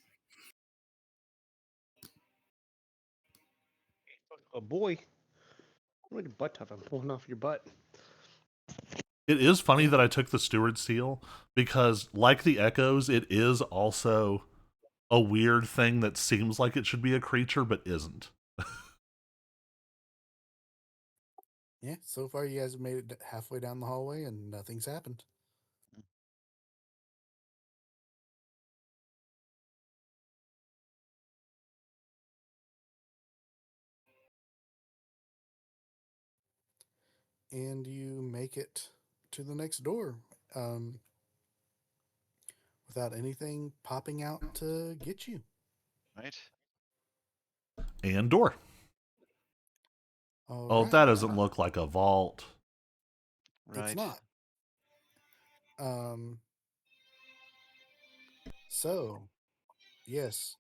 Oh boy, look at butt tough. I'm pulling off your butt.
It is funny
Yeah.
that I took the steward seal because, like the echoes, it is also a weird thing that seems like it should be a creature but isn't.
Yeah, so far you guys have made it halfway down the hallway and nothing's happened. And you make it to the next door um, without anything popping out to get you.
Right?
And door.
All
Oh, that
right.
doesn't look like a vault.
It's
Right.
not. Um, so, yes,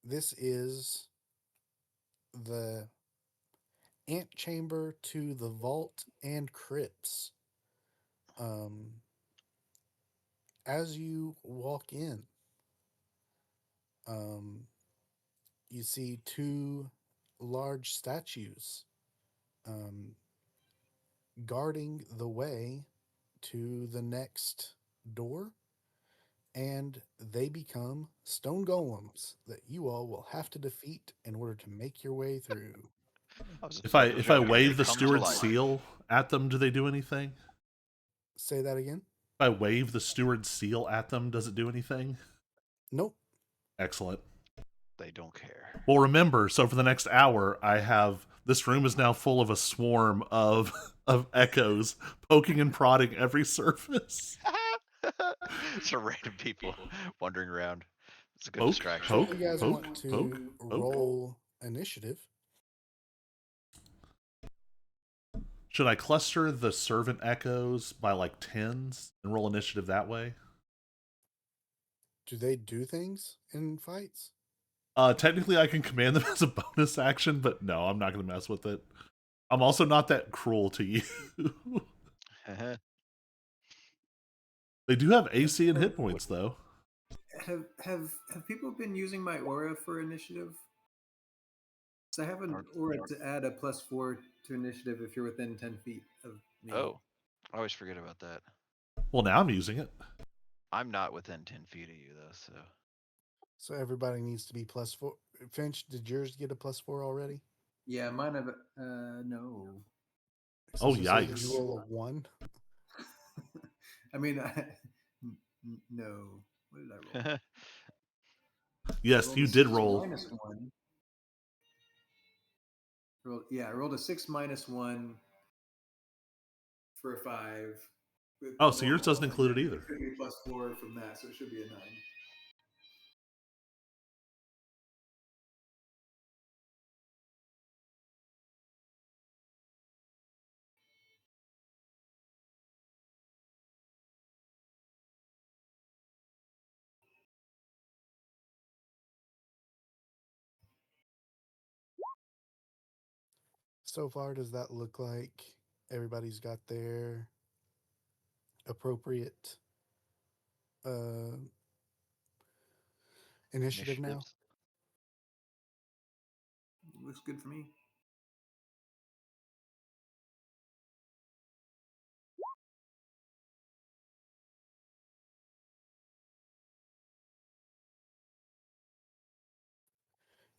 this is the antechamber to the vault and crypts. Um, as you walk in, um, you see two large statues um, guarding the way to the next door, and they become stone golems that you all will have to defeat in order to make your way through.
I was
If
just
I
about to
if I
drop in. They
wave the
come to
steward
life.
seal at them, do they do anything?
Say that again?
If I wave the steward seal at them, does it do anything?
Nope.
Excellent.
They don't care.
Well, remember, so for the next hour, I have this room is now full of a swarm of of echoes poking and prodding every surface.
So random people wandering around. It's a good
Poke,
distraction.
So if
poke,
you guys
poke,
want to
poke, poke.
roll initiative,
Should I cluster the servant echoes by like tens and roll initiative that way?
do they do things in fights?
Technically, I can command them as a bonus action, but no, I'm not going to mess with it. I'm also not that cruel to you. They do have AC and hit points, though.
Have people been using my aura for initiative? So I have an aura to add a +4 to initiative if you're within 10 feet of me.
Oh, I always forget about that.
Well, now I'm using it.
I'm not within 10 feet of you, though, so.
So everybody needs to be +4. Finch, did yours get a +4 already?
Yeah, mine have no.
Oh,
So did you
yikes.
roll a 1?
I mean, no. What did I roll?
Yes,
rolled
you
a
did
6
roll.
-1. I rolled a 6 -1 for a 5. With
Oh,
the
so yours
normal,
doesn't
and
include it
then
either.
it could be +4 from that, so it should be a 9.
So far, does that look like everybody's got their appropriate uh, initiative now?
Initiatives.
Looks good for me.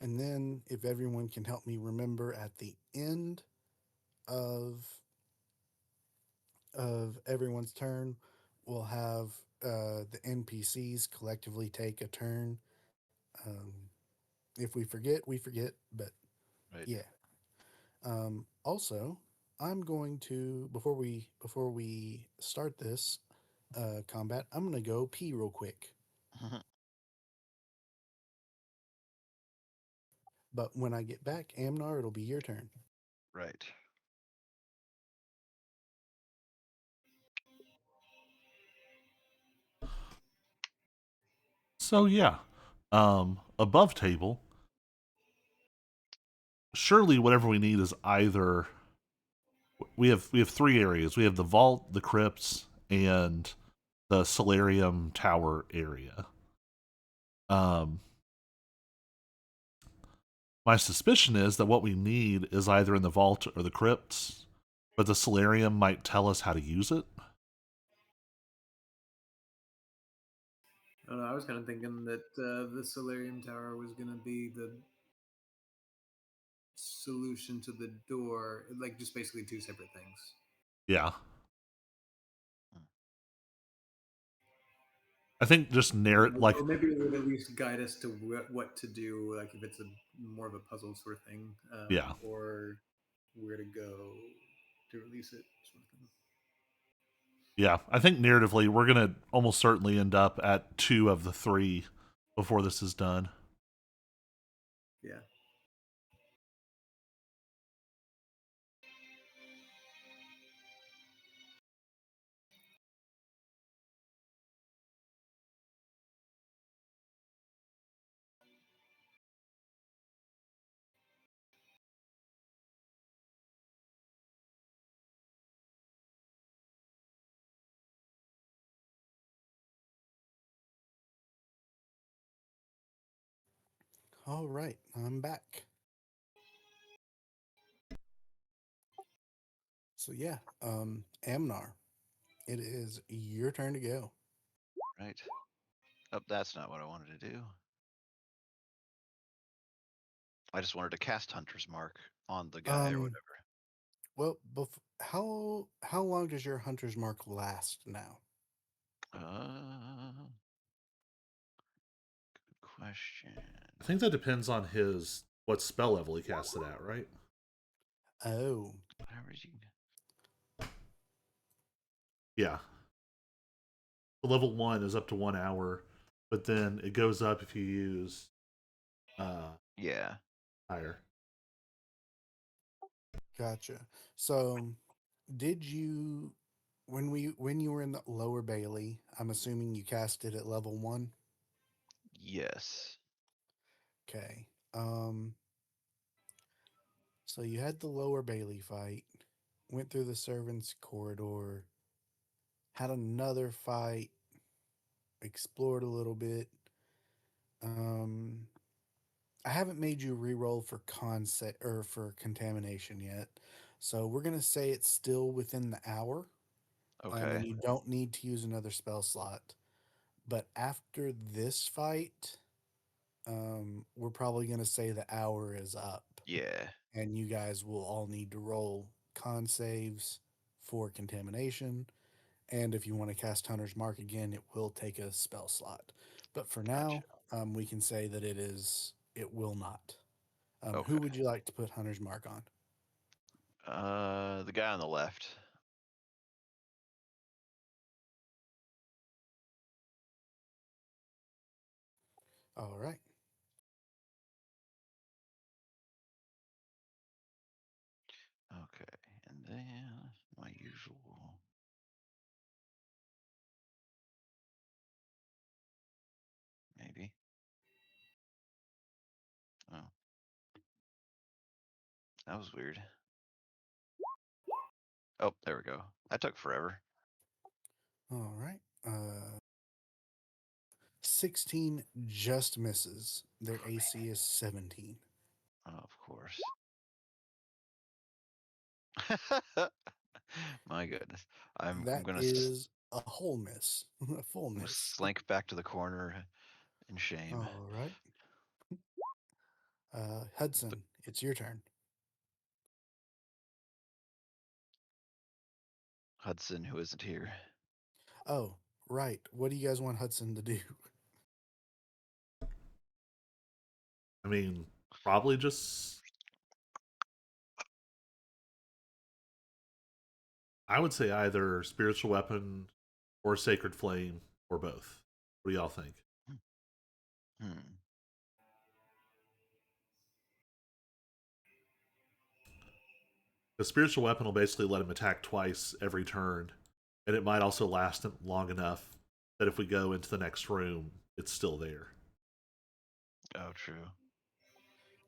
And then, if everyone can help me remember at the end of everyone's turn, we'll have the NPCs collectively take a turn. Um, if we forget, we forget. But
Right.
yeah. Also, I'm going to before we start this combat, I'm gonna go pee real quick. But when I get back, Amnar, it'll be your turn.
Right.
So yeah, above table, surely whatever we need is either we have three areas. We have the vault, the crypts, and the solarium tower area. Um, my suspicion is that what we need is either in the vault or the crypts, but the solarium might tell us how to use it.
I don't know. I was kind of thinking that the Solarium Tower was going to be the solution to the door, like just basically two separate things.
Yeah. I think just narrate like
or maybe it would at least guide us to what to do, like if it's a more of a puzzle sort of thing,
yeah.
or where to go to release it, sort of thing.
Yeah, I think narratively we're gonna almost certainly end up at two of the three before this is done.
Yeah.
All right, I'm back. So yeah, Amnar, it is your turn to go.
Right. Oh, that's not what I wanted to do. I just wanted to cast Hunter's Mark on the guy or whatever.
Well, how long does your hunter's mark last now?
Good question.
I think that depends on his what spell level he casts it at, right?
Oh,
Whatever you.
Yeah. The level 1 is up to 1 hour, but then it goes up if you use
Yeah.
higher.
gotcha. So, did you when you were in the lower Bailey? I'm assuming you cast it at level 1.
Yes.
Okay. So you had the lower Bailey fight, went through the servants' corridor, had another fight, explored a little bit. Um, I haven't made you re-roll for concept or for contamination yet, so we're gonna say it's still within the hour, and
Okay.
you don't need to use another spell slot. But after this fight, we're probably gonna say the hour is up,
Yeah.
and you guys will all need to roll con saves for contamination. And if you want to cast Hunter's Mark again, it will take a spell slot. But for
Gotcha.
now, we can say that it will not. Who
Okay.
would you like to put Hunter's Mark on?
The guy on the left.
All right.
Okay. And then my usual. Maybe. Oh. That was weird. Oh, there we go. That took forever.
All right. 16 just misses. Their AC is 17.
Oh, of course. My goodness. I'm
That
gonna
is a whole miss, a full
I'm gonna
miss.
slink back to the corner in shame.
All right. Hudson, it's your turn.
Hudson, who isn't here.
Oh, right. What do you guys want Hudson to do?
I mean, probably just. I would say either spiritual weapon or sacred flame or both. What do y'all think?
Hmm.
The spiritual weapon will basically let him attack twice every turn, and it might also last long enough that if we go into the next room, it's still there.
Oh, true.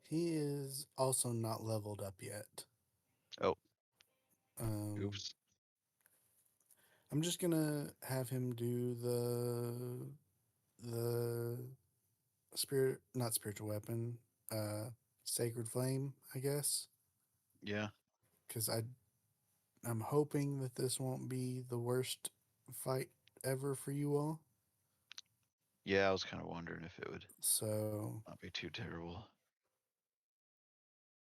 He is also not leveled up yet.
Oh,
Um,
oops.
I'm just gonna have him do the spirit, not spiritual weapon, uh, sacred flame, I guess,
Yeah.
because I'm hoping that this won't be the worst fight ever for you all.
Yeah, I was kind of wondering if it would
So,
not be too terrible.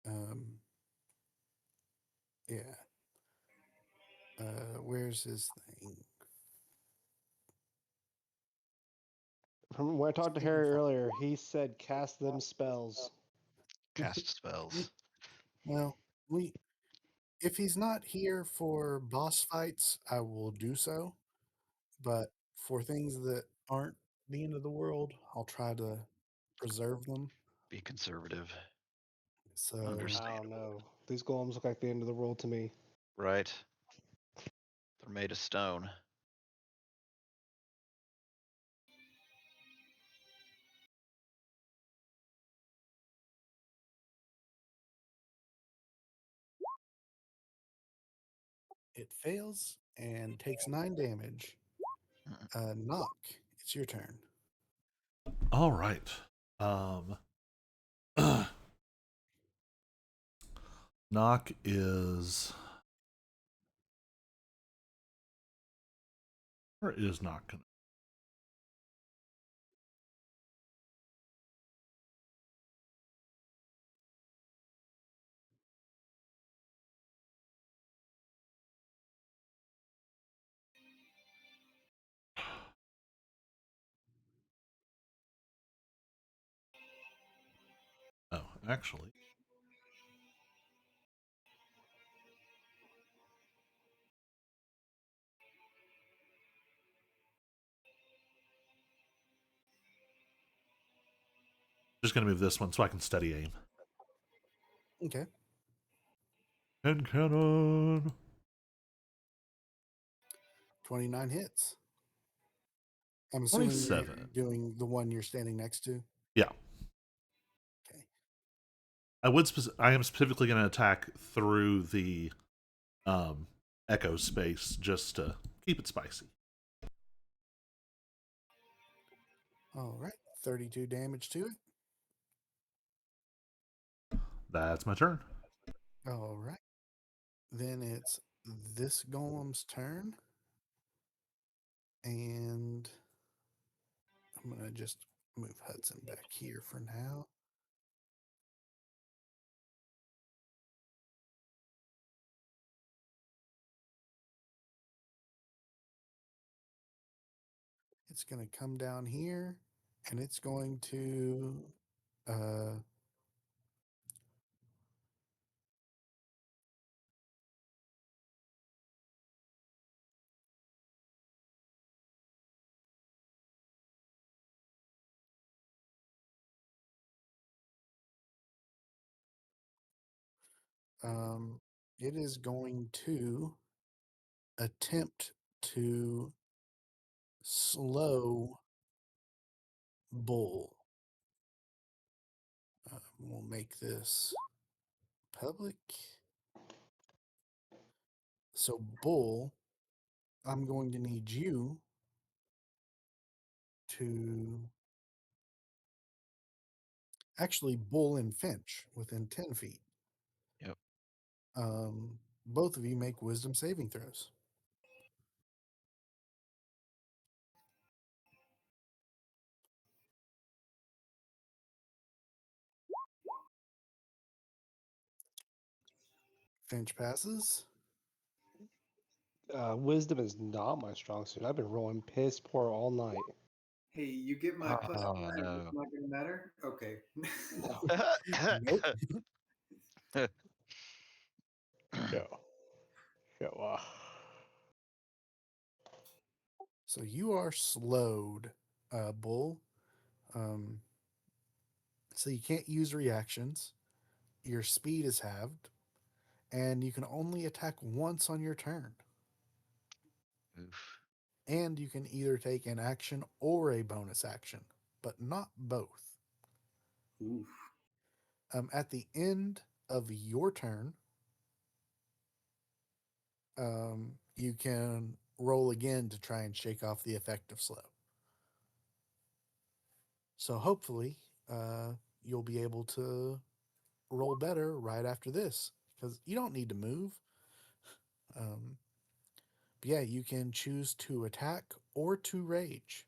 um, yeah. Where's his thing?
From when I talked to
Sacred
Harry
flame.
earlier, he said cast them spells.
Cast spells.
Well, we if he's not here for boss fights, I will do so. But for things that aren't the end of the world, I'll try to preserve them.
Be conservative.
So,
I don't
Understandable.
know. These golems look like the end of the world to me.
Right? They're made of stone.
it fails and takes 9 damage.
Mm.
Knock, it's your turn.
All right. Um, Knock is. Or is not gonna. actually. Just gonna move this one so I can steady aim.
Okay.
And cannon.
29 hits. I'm assuming you're
27.
doing the one you're standing next to.
Yeah.
Okay.
I am specifically going to attack through the um, echo space just to keep it spicy.
All right. 32 damage to it.
That's my turn.
All right. Then it's this golem's turn. And I'm going to just move Hudson back here for now. It's going to come down here and it's going to it is going to attempt to slow Bull. We'll make this public. So, Bull, I'm going to need you to actually Bull and Finch within 10 feet.
Yep.
Both of you make wisdom saving throws. Finch passes.
Wisdom is not my strong suit. I've been rolling piss poor all night.
Hey, you get my plus
Oh
5.
no.
It's not gonna matter. Okay.
No,
Nope.
no, no.
So you are slowed, Bull. Um, so you can't use reactions. Your speed is halved, and you can only attack once on your turn.
Oof.
And you can either take an action or a bonus action, but not both.
Oof.
At the end of your turn, you can roll again to try and shake off the effect of slow. So hopefully, you'll be able to roll better right after this because you don't need to move. But yeah, you can choose to attack or to rage.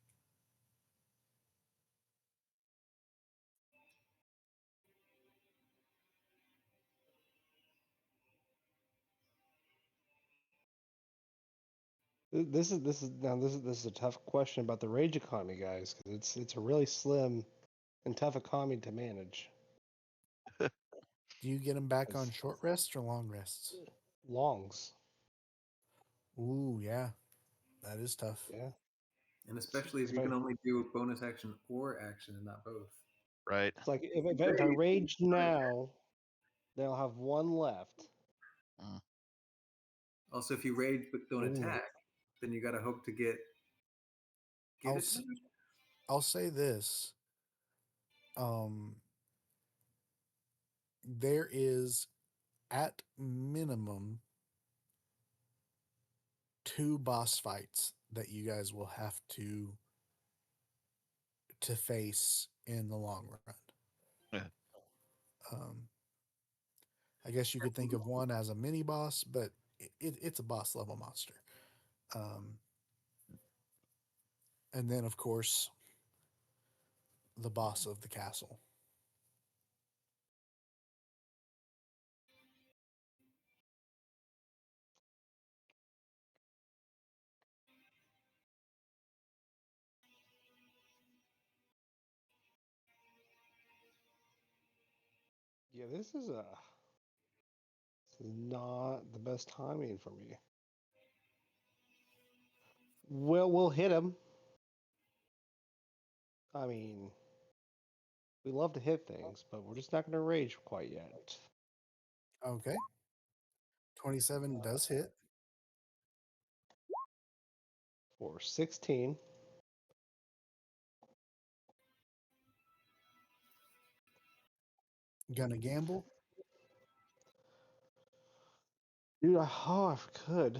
This is a tough question about the rage economy, guys, because it's a really slim and tough economy to manage.
Do you get them back on
It's
short rests or long rests?
longs,
Ooh, yeah, that is tough.
yeah.
And especially if
It's
you can
like
only do a bonus action or action and not both.
Right.
it's like if I
Rage,
rage now, then I'll have one left.
Mm.
also, if you rage but don't
Ooh.
attack, then you gotta hope to get
I'll
it.
s- I'll say this. Um, there is at minimum 2 boss fights that you guys will have to face in the long run.
Yeah.
Um, I guess you could think of one as a mini boss, but it's a boss level monster. Um, and then, of course, the boss of the castle.
Yeah, this is not the best timing for me. Well, we'll hit him. I mean, we love to hit things, but we're just not going to rage quite yet.
Okay. 27 does hit.
For 16.
Gonna gamble.
Dude, oh, I could.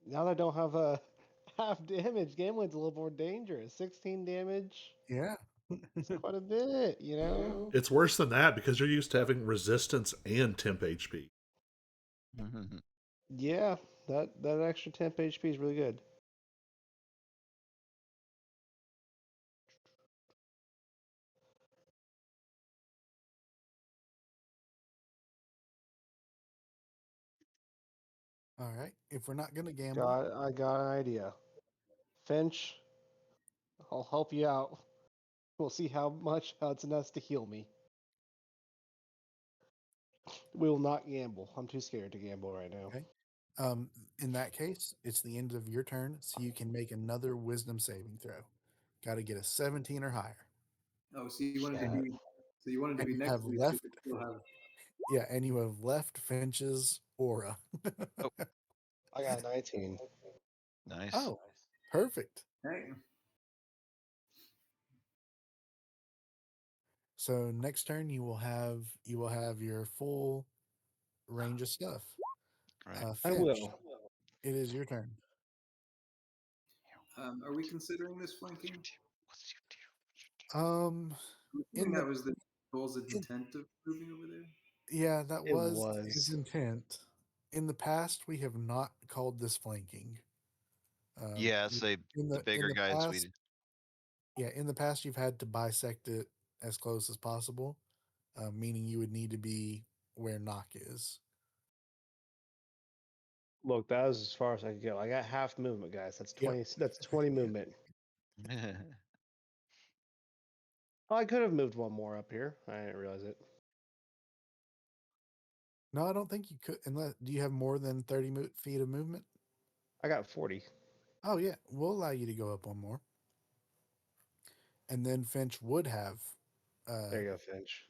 Now that I don't have a half damage, gambling's a little more dangerous. 16 damage.
Yeah.
It's quite a bit, you know?
It's worse than that because you're used to having resistance and temp HP.
Yeah, that extra temp HP is really good.
All right. If we're not gonna gamble,
I got an idea. Finch, I'll help you out. We'll see how much Hudson has to heal me. We will not gamble. I'm too scared to gamble right now.
okay. In that case, it's the end of your turn, so you can make another wisdom saving throw. Got to get a 17 or higher.
Oh, so you wanted to be
And you
next
have
to me, so you
left,
could still have.
yeah, and you have left Finch's aura.
Oh,
I got a 19.
nice.
Oh, perfect.
Hey,
So next turn you will have your full range of stuff.
Right.
I
Finch,
will.
it is your turn.
are we considering this flanking?
Um,
I'm
in
assuming
the
that was the goal's
in,
intent of moving over there.
yeah, that
It
was his
was.
intent. In the past, we have not called this flanking.
Yeah, say the
In
bigger
the
guys
past,
we.
yeah, in the past you've had to bisect it as close as possible, meaning you would need to be where knock is.
Look, that was as far as I could go. I got half movement, guys. That's
Yep.
20. That's 20 movement. Oh, I could have moved one more up here. I didn't realize it.
No, I don't think you could. Unless, do you have more than 30 feet of movement?
I got 40.
Oh yeah, we'll allow you to go up one more. And then Finch would have.
There you go, Finch.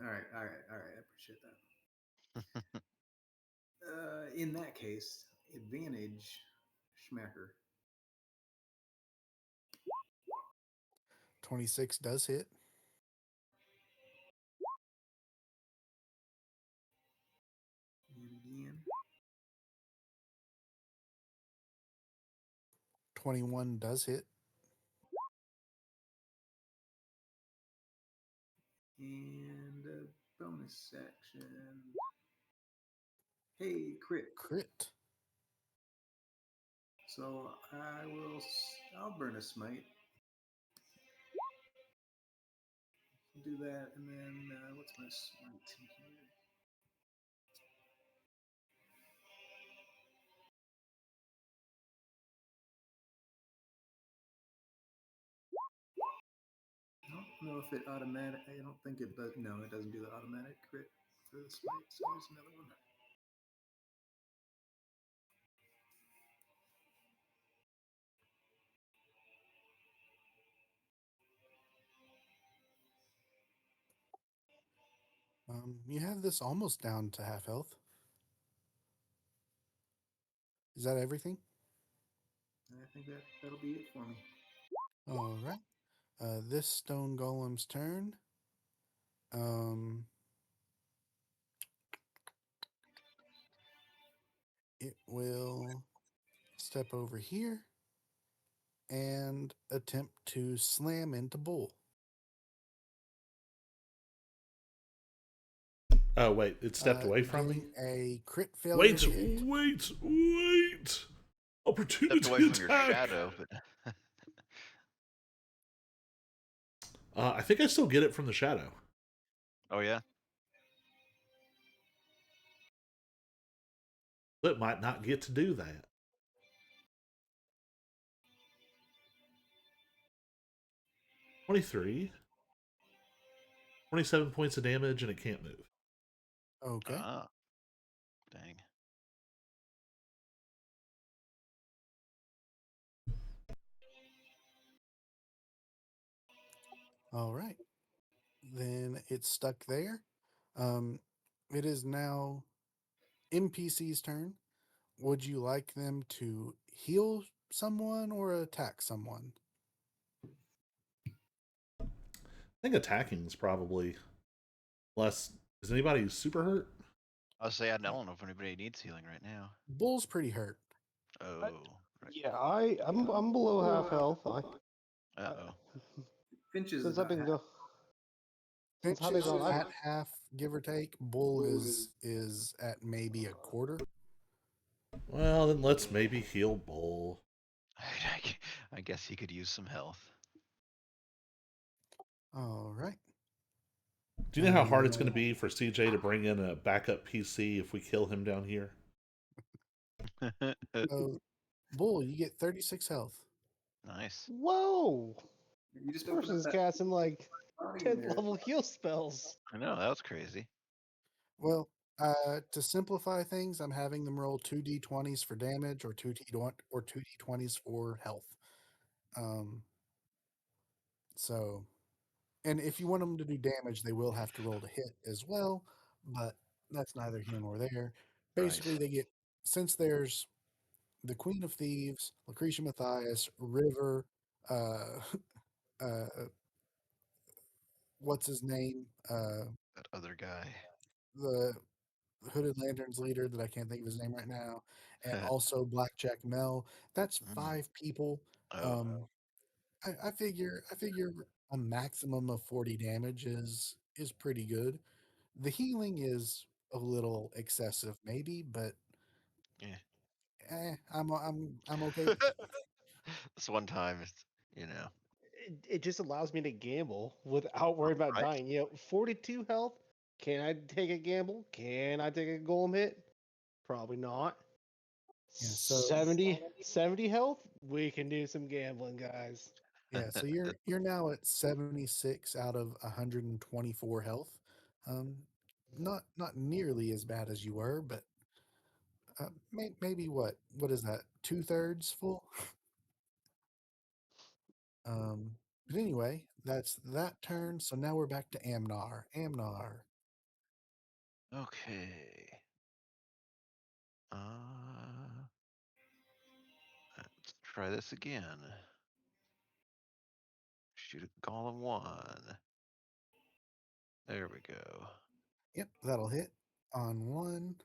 All right, all right, all right. I appreciate that. In that case, advantage, Schmacker.
26 does hit.
And again,
21 does hit.
and a bonus action. Hey, crit.
Crit.
So I'll burn a smite. Do that, and then what's my smite here? I don't know if it automatic. I don't think it does. No, it doesn't do the automatic crit for the smite. So there's another one.
You have this almost down to half health. Is that everything?
I think that'll be it for me.
All right. This stone golem's turn. It will step over here and attempt to slam into Bull.
Oh wait, it stepped away from me.
Getting a crit failure
Wait,
to hit.
wait!
Stepped
Opportunity
away from your
attack.
shadow, but
I think I still get it from the shadow.
oh yeah.
But might not get to do that. 23, 27 points of damage, and it can't move.
Okay.
Ah, dang.
All right. Then it's stuck there. It is now NPC's turn. Would you like them to heal someone or attack someone?
I think attacking is probably less. Is anybody super hurt?
I'll say I don't know if anybody needs healing right now.
Bull's pretty hurt.
Oh, right.
Yeah, I'm below half health.
Uh-oh.
Finch is
Since I've
about
been
half.
go since
Finch
I've been
is
gone, I've
at half, give or take. Bull is at maybe a quarter.
Well, then let's maybe heal Bull.
I guess he could use some health.
All right.
Do you know how hard it's going to be for CJ to bring in a backup PC if we kill him down here?
So, Bull, you get 36 health.
Nice.
whoa!
You
This
just opened up
person's
that
casting like
body
10th
there.
level heal spells.
I know, that was crazy.
Well, to simplify things, I'm having them roll 2d20s for damage or 2d20s for health. So, and if you want them to do damage, they will have to roll to hit as well, but that's neither here nor there. Basically,
Right.
they get, since there's the Queen of Thieves, Lucretia Matthias, River, uh, uh, what's his name?
That other guy.
The Hooded Lanterns leader that I can't think of his name right now, and also Blackjack Mel. That's
Mm.
5 people.
Oh,
Um, I figure a maximum of 40 damage is pretty good. The healing is a little excessive, maybe, but
yeah.
I'm okay with it.
This one time, it's.
It just allows me to gamble without worrying about
Right?
dying. 42 health. Can I take a gamble? Can I take a golem hit? Probably not.
Yeah, so
70 health. We can do some gambling, guys.
yeah, so you're now at 76 out of 124 health. Um, not nearly as bad as you were, but maybe what is that? 2/3 full. But anyway, that's that turn. So now we're back to Amnar. Amnar.
Okay. Let's try this again. Shoot a golem 1. There we go.
Yep, that'll hit on 1.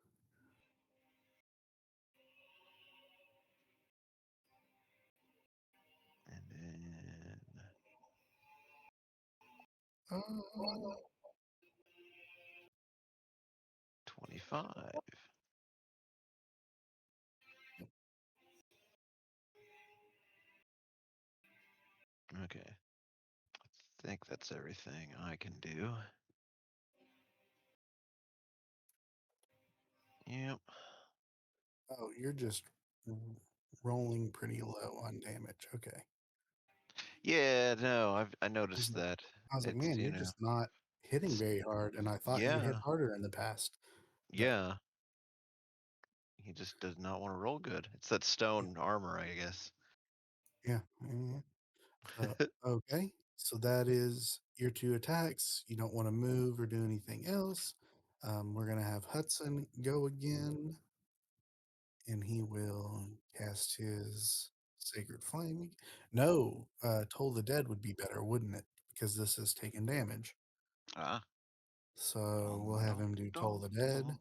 And then
Uh,
25. Okay. I think that's everything I can do. Yep.
oh, you're just rolling pretty low on damage. Okay.
Yeah, no, I
I was
noticed
like,
that.
I was like,
It's,
man, you're just not hitting
it's,
very hard, and I thought you hit
yeah,
harder in the past. But
yeah. He just does not want to roll good. It's that
yeah,
stone armor, I guess.
yeah. Okay, so that is your 2 attacks. You don't want to move or do anything else. We're gonna have Hudson go again, and he will cast his Sacred Flame. No, Toll the Dead would be better, wouldn't it? Because this is taking damage.
Ah.
So we'll
Dum,
have
dum,
him do Toll
dum,
the Dead.
dum.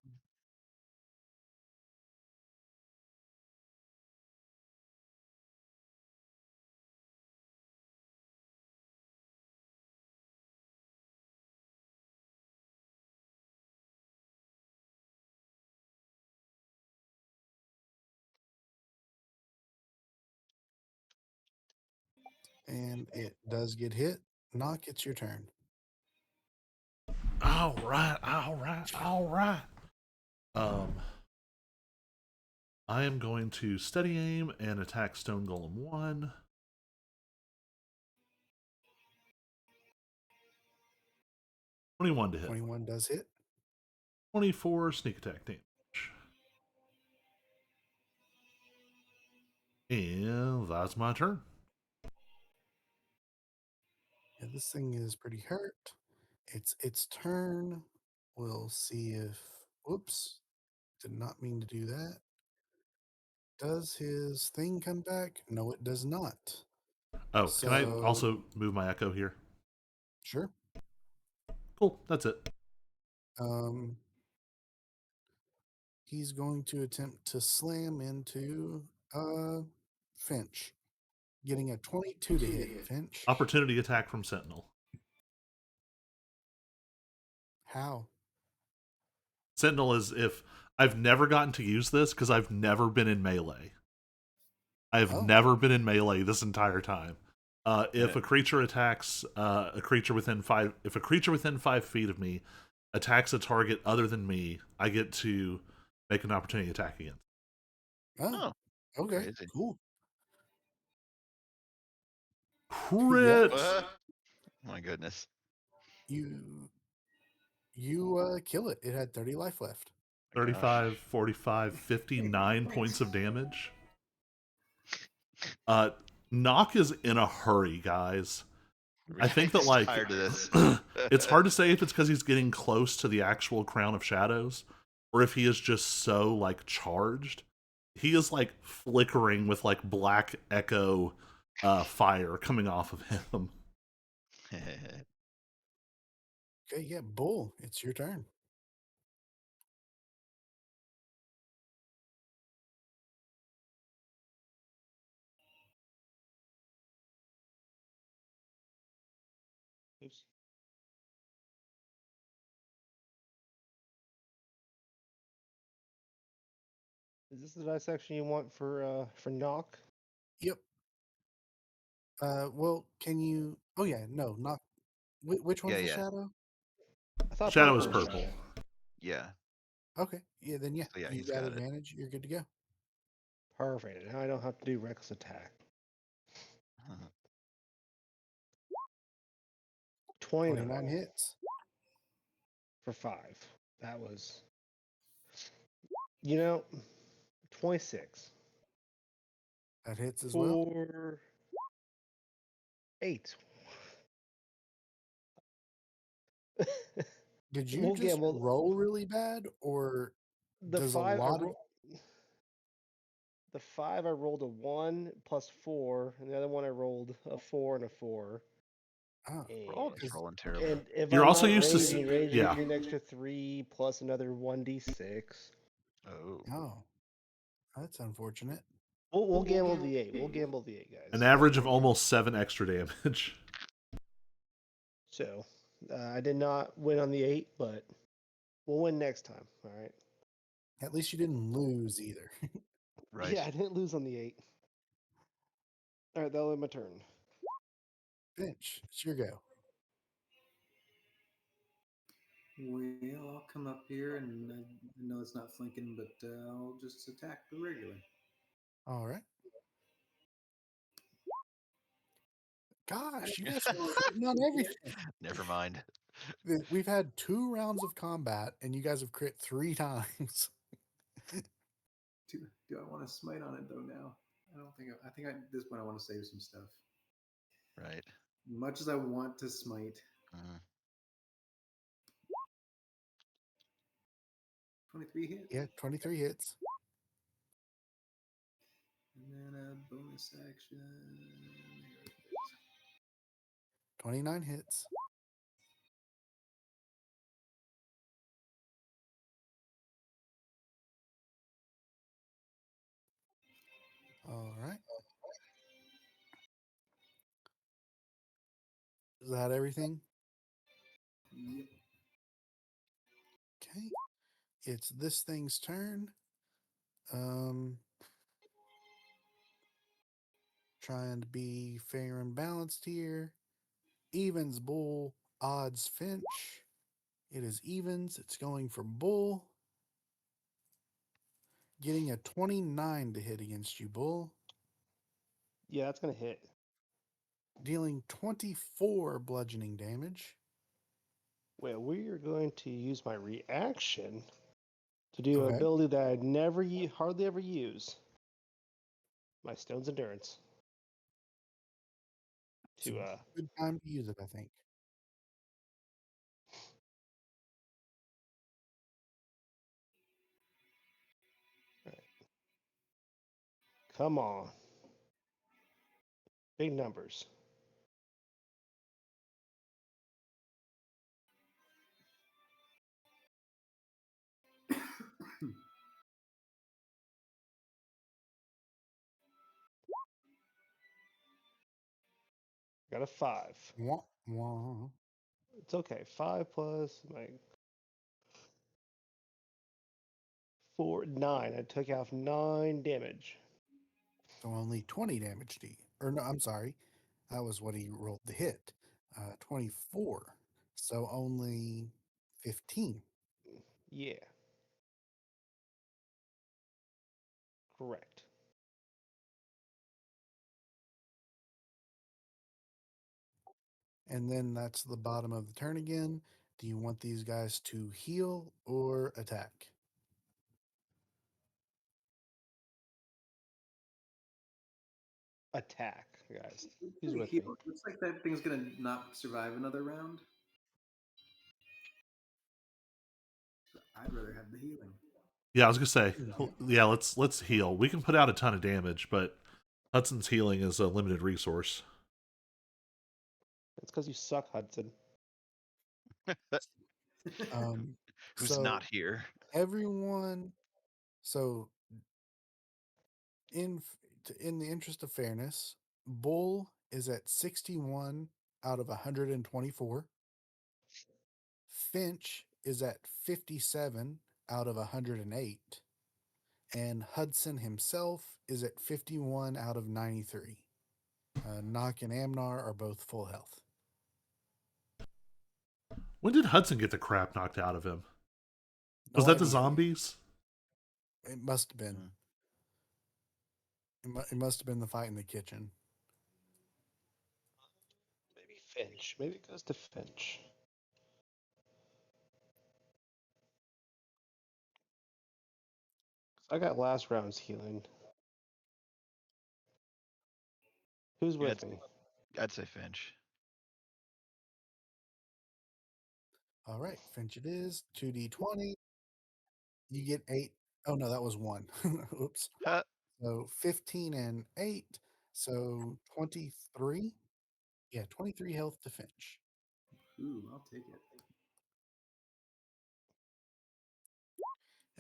And it does get hit. Knock, it's your turn.
All right, all right, all right. Um, I am going to steady aim and attack Stone Golem 1. 21 to hit.
21 does hit.
24 sneak attack damage. And that's my turn.
Yeah, this thing is pretty hurt. It's its turn. We'll see if. Whoops. Did not mean to do that. Does his thing come back? No, it does not.
Oh, can I
So,
also move my echo here?
sure.
Cool, that's it.
He's going to attempt to slam into Finch, getting a 22 to hit. Finch,
Opportunity attack from Sentinel.
how?
Sentinel is if I've never gotten to use this because I've never been in melee. I've
Oh.
never been in melee this entire time. If
Yeah.
a creature attacks a creature within 5, if a creature within 5 feet of me attacks a target other than me, I get to make an opportunity attack against.
Oh,
Oh,
okay,
crazy.
cool.
Crit.
What? My goodness.
You kill it. It had 30 life left.
My gosh.
35, 45, 59 points of damage. Knock is in a hurry, guys. I think that
He's
like
tired of this.
it's hard to say if it's because he's getting close to the actual Crown of Shadows, or if he is just so like charged. He is like flickering with like black echo fire coming off of him.
Okay, yeah, Bull, it's your turn.
Oops. Is this the dissection you want for knock?
Yep. Well, can you? Oh yeah, no, not. Which one's
Yeah,
the
yeah.
shadow?
I thought
Shadow
purple
is
was
purple.
shadow.
Yeah.
Okay, yeah, then yeah,
So yeah,
you
he's
got
got it.
advantage. You're good to go.
Perfect. Now I don't have to do reckless attack. 29
29 hits.
for 5. That was, 26
That hits as well.
for 8.
Did you
We'll
just
gamble.
roll really bad, or
The
does a
5
lot of
the 5 I rolled a 1 plus 4, and the other one I rolled a 4 and a 4.
oh,
We're all just
because
rolling terrible.
And if
You're
I'm
also
not
used to
raging
yeah.
gives you an extra 3 plus another 1d6.
Oh.
that's unfortunate.
We'll gamble the 8. We'll gamble the 8, guys.
An average of almost 7 extra damage.
So, I did not win on the 8, but we'll win next time. All right.
At least you didn't lose either.
Right.
Yeah, I didn't lose on the 8. All right, that'll be my turn.
Finch, it's your go.
Well, I'll come up here, and I know it's not flanking, but I'll just attack the regular.
All right. Gosh, you guys are critting on everything.
Never mind.
We've had 2 rounds of combat, and you guys have crit 3 times.
Do I want to smite on it though? Now I don't think. I think at this point I want to save some stuff.
Right.
Much as I want to smite,
Mhm.
23 hit,
Yeah, 23 hits.
and then a bonus action.
29 hits. All right. Is that everything?
Yep.
Okay. It's this thing's turn. Trying to be fair and balanced here. Evens Bull, odds Finch. It is evens. It's going for Bull. Getting a 29 to hit against you, Bull.
Yeah, that's going to hit.
Dealing 24 bludgeoning damage.
Well, we are going to use my reaction to do an
Okay.
ability that I never hardly ever use. My Stone's Endurance.
It's a
To
good time to use it, I think.
come on. Big numbers. Got a 5.
Wah, wah.
It's okay. 5 plus my 4, 9. I took off 9 damage.
So only 20 damage to you. Or no, I'm sorry. That was what he rolled the hit. 24. So only 15.
Yeah. Correct.
And then that's the bottom of the turn again. Do you want these guys to heal or attack?
Attack, guys.
Let's
Who's
say
with
heal.
me?
Looks like that thing's gonna not survive another round. So I'd rather have the healing.
Yeah, I was gonna say,
Yeah.
yeah, let's heal. We can put out a ton of damage, but Hudson's healing is a limited resource.
It's because you suck, Hudson.
Who's
So
not here?
everyone, so in in the interest of fairness, Bull is at 61 out of 124. Finch is at 57 out of 108. And Hudson himself is at 51 out of 93. Nock and Amnar are both full health.
When did Hudson get the crap knocked out of him? Was
No
that the
idea.
zombies?
It must have been. It must have been the fight in the kitchen.
Maybe Finch. Maybe it goes to Finch. I got last round's healing. Who's
Yeah,
with me?
I'd say Finch.
All right, Finch it is. 2d20. You get 8. Oh, no, that was 1. Oops.
Huh.
So 15 and 8. So 23. Yeah, 23 health to Finch.
Ooh, I'll take it.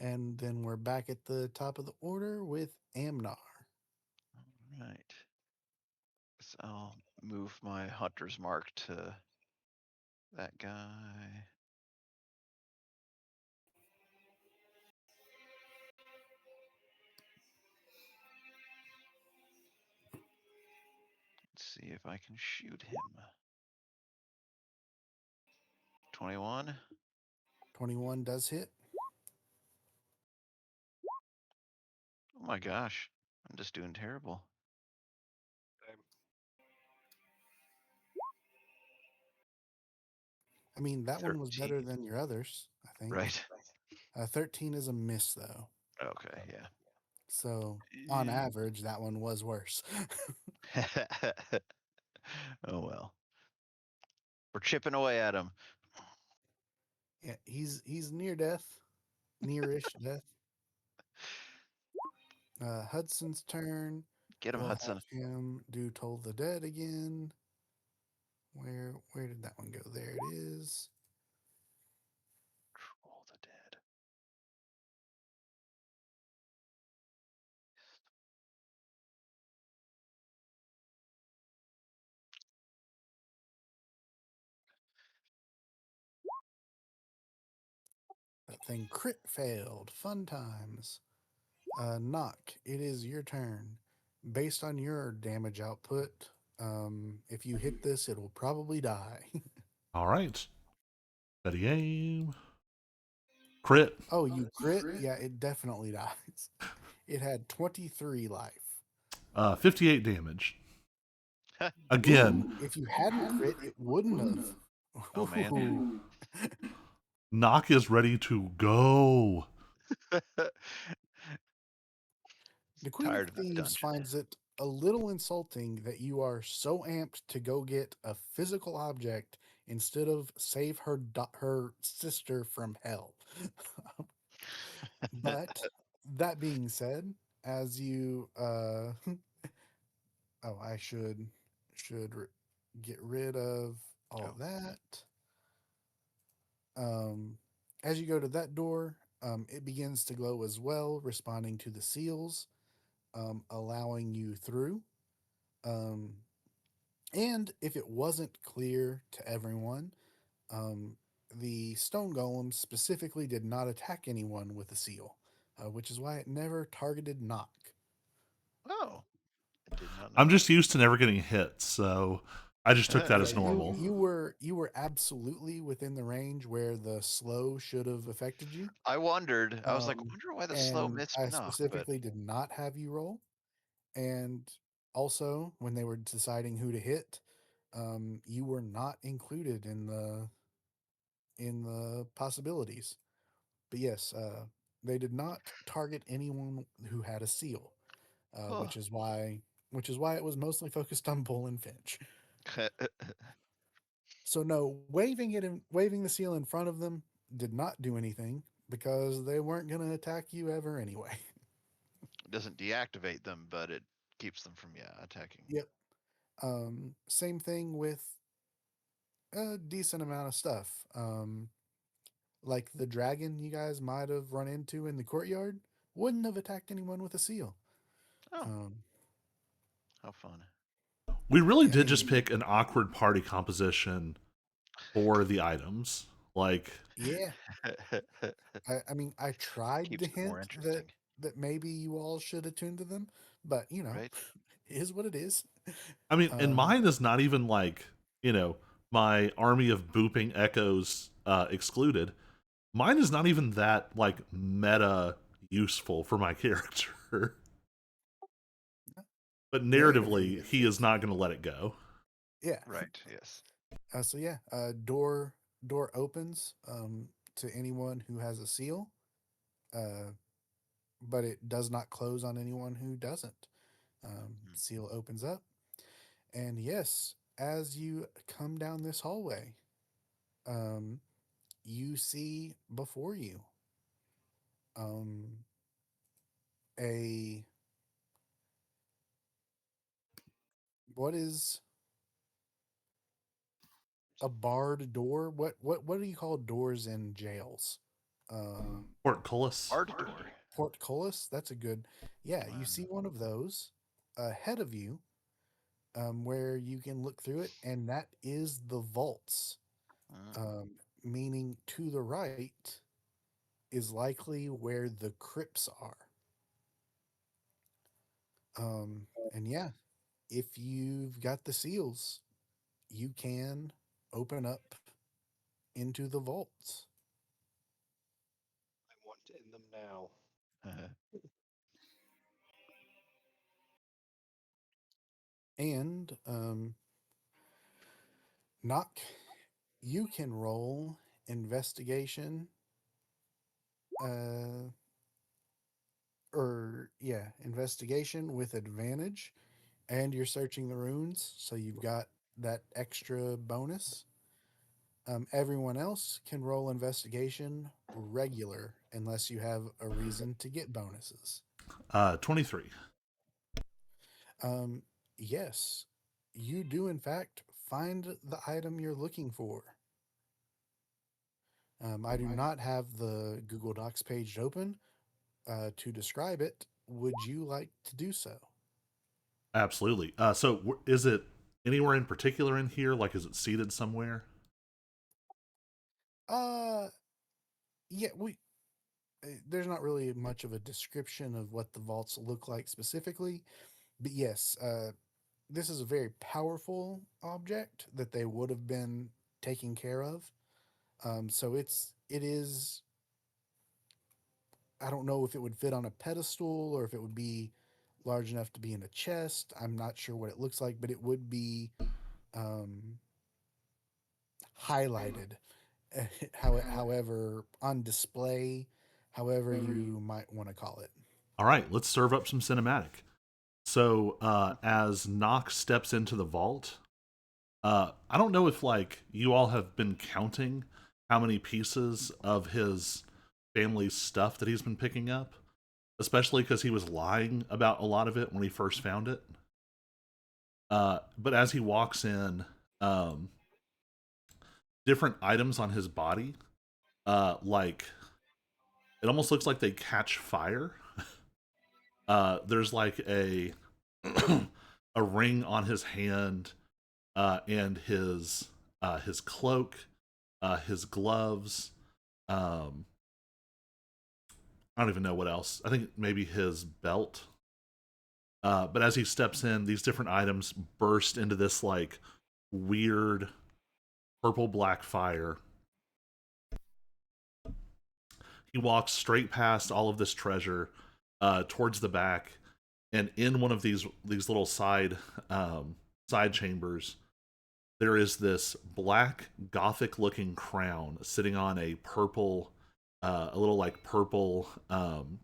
And then we're back at the top of the order with Amnar.
All right. So I'll move my hunter's mark to that guy. Let's see if I can shoot him. 21.
21 does hit.
Oh my gosh. I'm just doing terrible.
I mean, that one was
13.
better than your others, I think.
Right.
13 is a miss, though.
Okay, yeah.
So on average, that one was worse.
Oh well. We're chipping away at him.
Yeah, he's near death, nearish death. Hudson's turn.
Get him,
We'll
Hudson.
have him do Toll the Dead again. Where did that one go? There it is.
Troll the dead.
That thing crit failed. Fun times. Knock, it is your turn. Based on your damage output, if you hit this, it will probably die.
All right. Steady aim. Crit.
Oh, you crit? Yeah, it definitely dies. It had 23 life.
58 damage. Again.
If you hadn't crit, it wouldn't have.
Oh man.
Ooh.
Knock is ready to go.
The Queen of
Tired of the
Thieves
dungeon.
finds it a little insulting that you are so amped to go get a physical object instead of save her sister from hell. But that being said, as you oh, I should get rid of all
Oh.
that. Um, as you go to that door, it begins to glow as well, responding to the seals, allowing you through. Um, and if it wasn't clear to everyone, um, the stone golem specifically did not attack anyone with a seal, which is why it never targeted Knock.
Oh. I did not know
I'm
that.
just used to never getting hit, so I just took that
Yeah,
as normal.
you were absolutely within the range where the slow should have affected you.
I wondered. I was like,
Um,
wonder why the slow
and
missed
I
knock, but
specifically did not have you roll. And also, when they were deciding who to hit, you were not included in the possibilities. But yes, they did not target anyone who had a seal,
huh.
which is why it was mostly focused on Bull and Finch. So no, waving the seal in front of them did not do anything because they weren't going to attack you ever anyway.
It doesn't deactivate them, but it keeps them from attacking.
Yep. Same thing with a decent amount of stuff. Like the dragon you guys might have run into in the courtyard wouldn't have attacked anyone with a seal.
Oh,
Um,
how fun.
We really
yeah, I
did just
mean,
pick an awkward party composition for the items. Like,
yeah. I mean, I tried to
Keeps it more
hint that
interesting,
maybe you all should attune to them, but
right?
it is what it is.
I mean, and
Um,
mine is not even like, you know, my army of booping echoes excluded. Mine is not even that like meta useful for my character. But
narratively,
narratively, he is not going to let it go.
yeah.
Right, yes.
So yeah, door opens to anyone who has a seal, uh, but it does not close on anyone who doesn't.
Hmm.
Seal opens up, and yes, as you come down this hallway, um, you see before you um, a what is a barred door. What do you call doors in jails?
Portcullis.
Hard door.
Portcullis. That's a good. Yeah, you see
Um,
one of those ahead of you, where you can look through it, and that is the vaults.
mm,
Um, Meaning to the right is likely where the crypts are. And yeah, if you've got the seals, you can open up into the vaults.
I want in them now.
And Knock, you can roll investigation, uh, or yeah, investigation with advantage, and you're searching the runes, so you've got that extra bonus. Everyone else can roll investigation regular unless you have a reason to get bonuses.
23.
Um, yes, you do in fact find the item you're looking for. I do not have the Google Docs page open to describe it. Would you like to do so?
Absolutely. Is it anywhere in particular in here? Like, is it seated somewhere?
Uh, yeah, we there's not really much of a description of what the vaults look like specifically, but yes, this is a very powerful object that they would have been taking care of. So it is. I don't know if it would fit on a pedestal or if it would be large enough to be in a chest. I'm not sure what it looks like, but it would be um, highlighted, however on display, however you might want to call it.
All right, let's serve up some cinematic. So as Nox steps into the vault, I don't know if like you all have been counting how many pieces of his family's stuff that he's been picking up, especially because he was lying about a lot of it when he first found it. But as he walks in, um, different items on his body, like it almost looks like they catch fire. There's like a a ring on his hand, and his cloak, his gloves. Um, I don't even know what else. I think maybe his belt. But as he steps in, these different items burst into this like weird purple black fire. He walks straight past all of this treasure, towards the back, and in one of these little side chambers, there is this black gothic looking crown sitting on a purple, a little like purple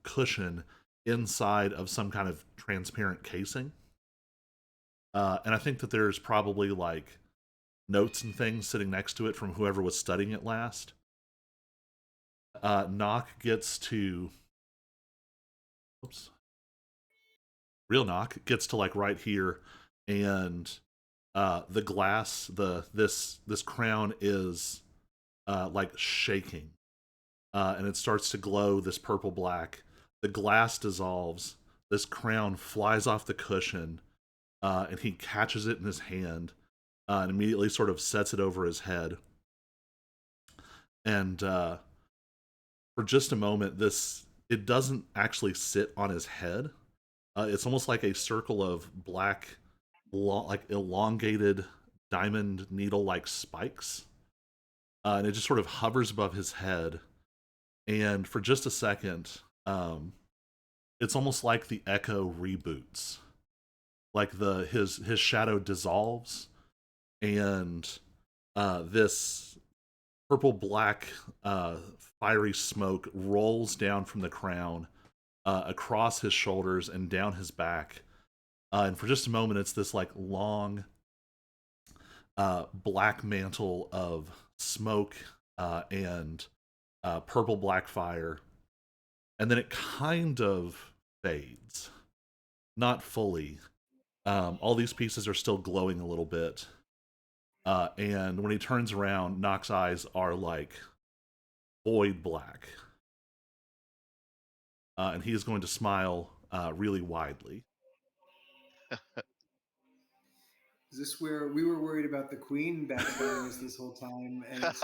cushion inside of some kind of transparent casing. And I think that there's probably like notes and things sitting next to it from whoever was studying it last. Knock gets to, oops, real Knock gets to like right here, and the glass, this crown is like shaking, and it starts to glow this purple black. The glass dissolves. This crown flies off the cushion, and he catches it in his hand, and immediately sort of sets it over his head. And for just a moment, this it doesn't actually sit on his head. It's almost like a circle of black, like elongated diamond needle like spikes, and it just sort of hovers above his head. And for just a second, it's almost like the Echo reboots, like his shadow dissolves, and this purple black fiery smoke rolls down from the crown, across his shoulders and down his back. And for just a moment, it's this like long black mantle of smoke, and purple black fire. And then it kind of fades. Not fully. All these pieces are still glowing a little bit. And when he turns around, Nock's eyes are like void black. And he is going to smile really widely.
Is this where we were worried about the queen backstabbing us this whole time? And it's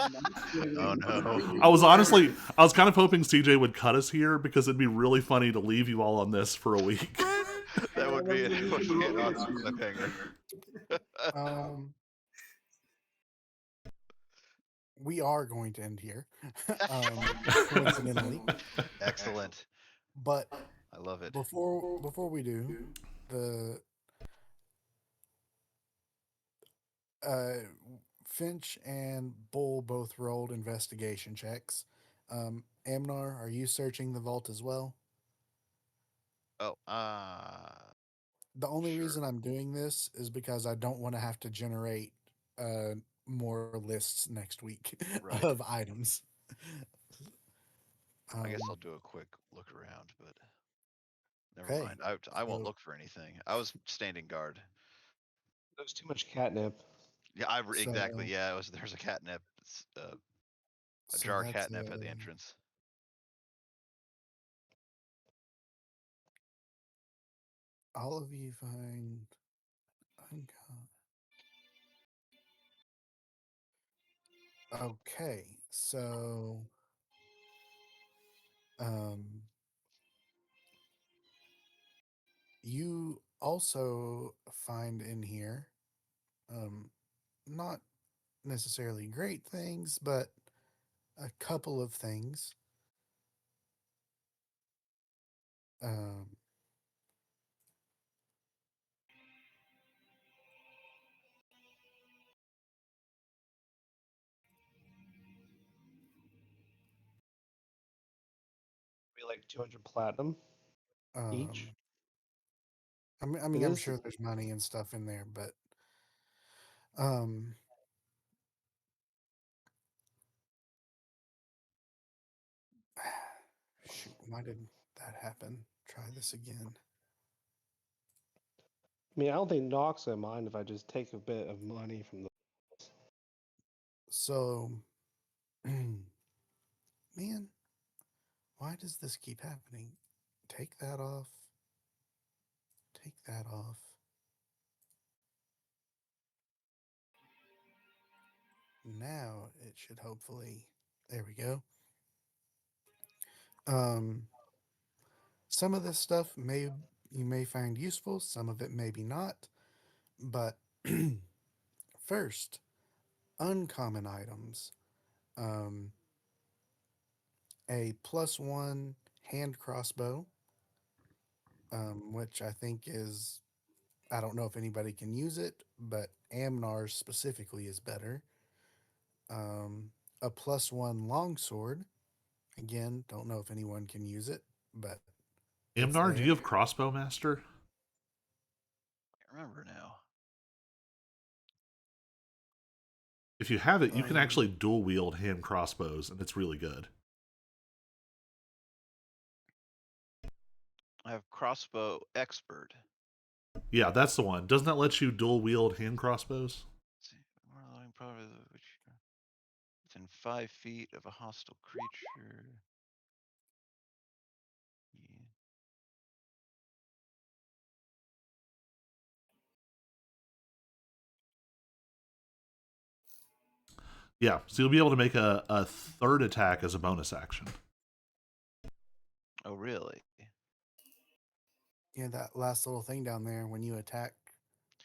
Oh no.
I was kind of hoping CJ would cut us here because it'd be really funny to leave you all on this for a week.
That would be an awesome
you.
cliffhanger.
Um, we are going to end here, coincidentally.
Excellent.
But
I love it.
before we do, the uh, Finch and Bull both rolled investigation checks. Amnar, are you searching the vault as well?
Oh,
The only
sure.
reason I'm doing this is because I don't want to have to generate uh, more lists next week
Right.
of items.
I guess I'll do a quick look around, but never
Okay,
mind. I won't
so
look for anything. I was standing guard.
There's too much catnip.
Yeah,
so
exactly. Yeah, there's a catnip, a
so
jar of
that's
catnip at the entrance.
all of you find uncommon. Okay, so um, you also find in here, um, not necessarily great things, but a couple of things. Um,
like 200 platinum each.
Um,
It
I'm
is.
sure there's money and stuff in there, but um, shoot, why did that happen? Try this again.
I mean, I don't think Nox will mind if I just take a bit of money from the.
So, man, why does this keep happening? Take that off. Take that off. Now it should hopefully. There we go. Um, some of this stuff you may find useful. Some of it maybe not. But first, uncommon items. Um, a +1 hand crossbow, which I think is, I don't know if anybody can use it, but Amnar's specifically is better. A +1 longsword. Again, don't know if anyone can use it, but it's
Amnar, do
there.
you have crossbow master?
I remember now.
If you have it, you can
Um,
actually dual wield hand crossbows, and it's really good.
I have crossbow expert.
Yeah, that's the one. Doesn't that let you dual wield hand crossbows?
Let's see, more loading probably which within 5 feet of a hostile creature. Yeah.
Yeah, so you'll be able to make a third attack as a bonus action.
Oh, really?
yeah, that last little thing down there when you attack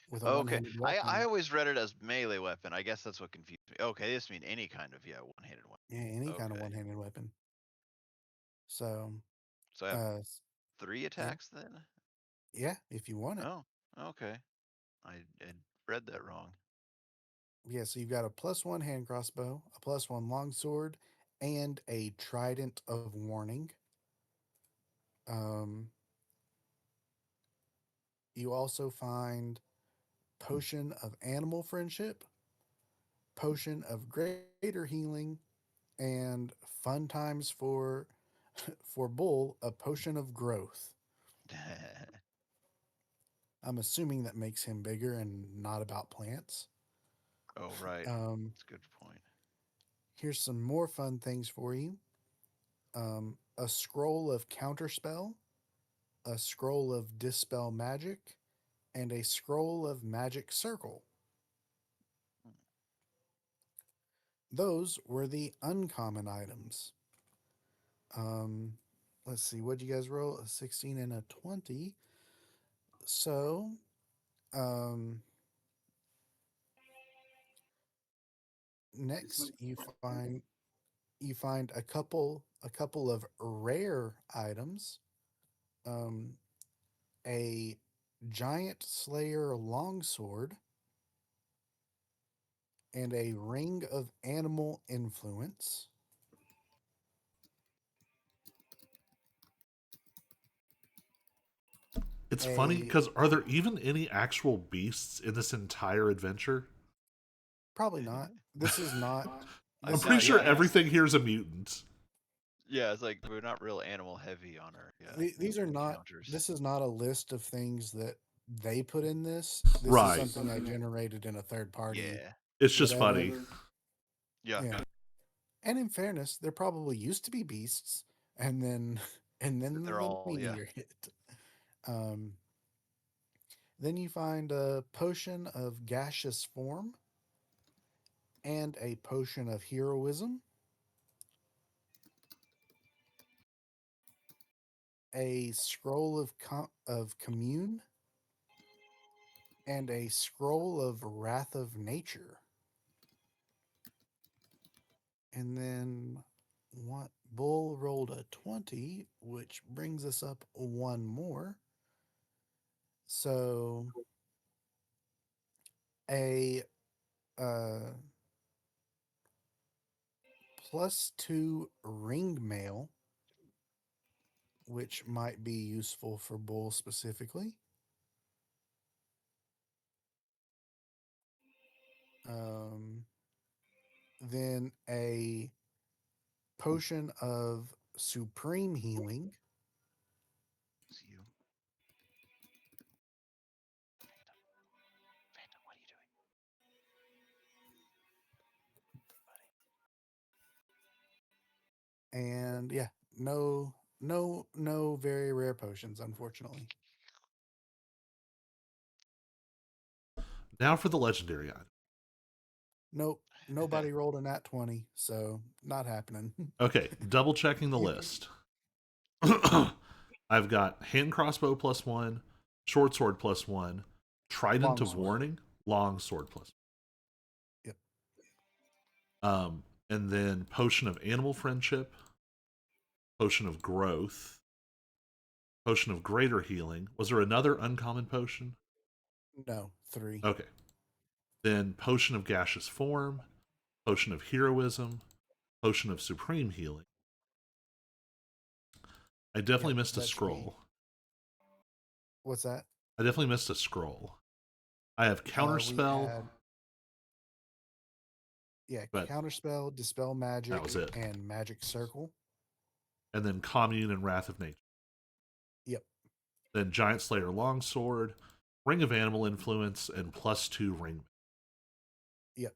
with a
Okay.
one-handed
I
weapon.
always read it as melee weapon. I guess that's what confused me. Okay, this means any kind of one-handed weapon.
Yeah, any kind of
Okay.
one-handed weapon. So,
So I have
uh,
3
yeah,
attacks then?
yeah, if you want it.
Oh, okay. I read that wrong.
Yeah, so you've got a +1 hand crossbow, a +1 longsword, and a trident of warning. Um, you also find potion of animal friendship, potion of greater healing, and fun times for for Bull, a potion of growth. I'm assuming that makes him bigger and not about plants.
Oh, right.
Um,
That's a good point.
here's some more fun things for you. A scroll of counterspell, a scroll of dispel magic, and a scroll of magic circle. Those were the uncommon items. Um, let's see, what'd you guys roll? A 16 and a 20. So, um,
This
next
might.
you find a couple of rare items. Um, a giant slayer longsword and a ring of animal influence.
It's funny
A
because are there even any actual beasts in this entire adventure?
probably not. This is not.
I
I'm
This
pretty
thought,
is
sure
yeah,
everything here is a mutant.
yeah. It's like we're not real animal heavy on our
these are not.
encounters.
This is not a list of things that they put in this. This is
Right.
something I generated in a third party.
Yeah,
It's just
Whatever.
funny.
yeah.
Yeah. And in fairness, there probably used to be beasts, and then and then
They're
the
all, yeah.
meteor hit. Um, then you find a potion of gaseous form and a potion of heroism, a scroll of commune, and a scroll of wrath of nature. And then what? Bull rolled a 20, which brings us up one more. So a uh, +2 ring mail which might be useful for Bull specifically. Then a potion of supreme healing.
It's you. Phantom, what are you doing?
And yeah, no very rare potions, unfortunately.
Now for the legendary item.
Nope, nobody rolled a nat 20, so not happening.
Okay, double checking the list. I've got hand crossbow +1, short sword +1, trident of
Longsword.
warning, long sword +1.
Yep.
And then potion of animal friendship, potion of growth, potion of greater healing. Was there another uncommon potion?
No, 3.
Okay. Then potion of gaseous form, potion of heroism, potion of supreme healing. I definitely
Yep,
missed a
that should be.
scroll.
What's that?
I definitely missed a scroll. I have
We
counterspell,
had
but
counterspell, dispel magic,
that was it.
and magic circle.
And then commune and wrath of nature.
Yep.
Then giant slayer longsword, ring of animal influence, and +2 ring.
Yep.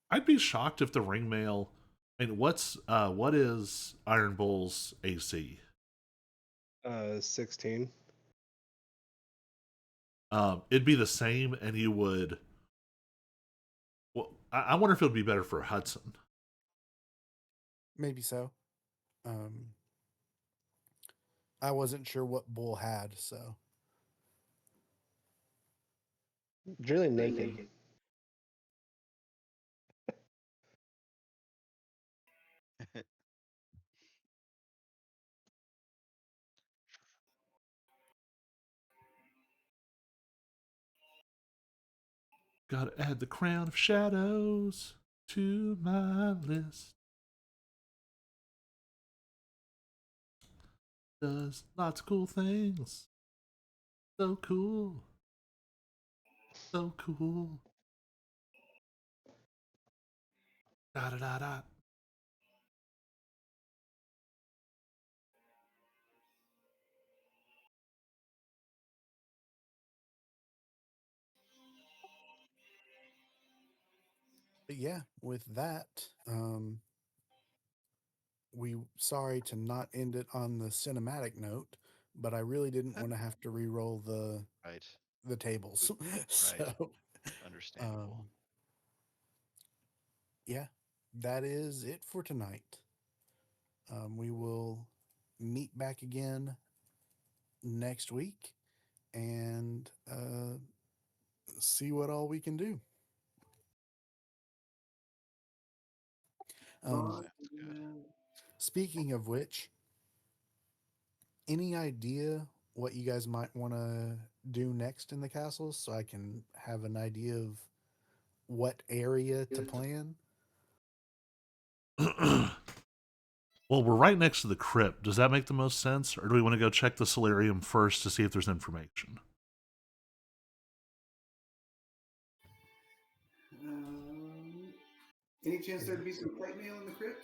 I'd be shocked if the ring mail. I mean, what is Iron Bull's AC?
16.
It'd be the same, and you would. Well, I wonder if it would be better for Hudson.
Maybe so. I wasn't sure what Bull had, so
Really naked.
Gotta add the crown of shadows to my list. Does lots of cool things. So cool. So cool. Da da da da.
but yeah, with that, we sorry to not end it on the cinematic note, but I really didn't want to have to re-roll
Right.
the tables. So
Understandable.
yeah, that is it for tonight. We will meet back again next week and see what all we can do.
Well,
Speaking of which, any idea what you guys might want to do next in the castle so I can have an idea of what area to plan?
Well, we're right next to the crypt. Does that make the most sense? Or do we want to go check the solarium first to see if there's information?
any chance there'd be some plate mail in the crypt?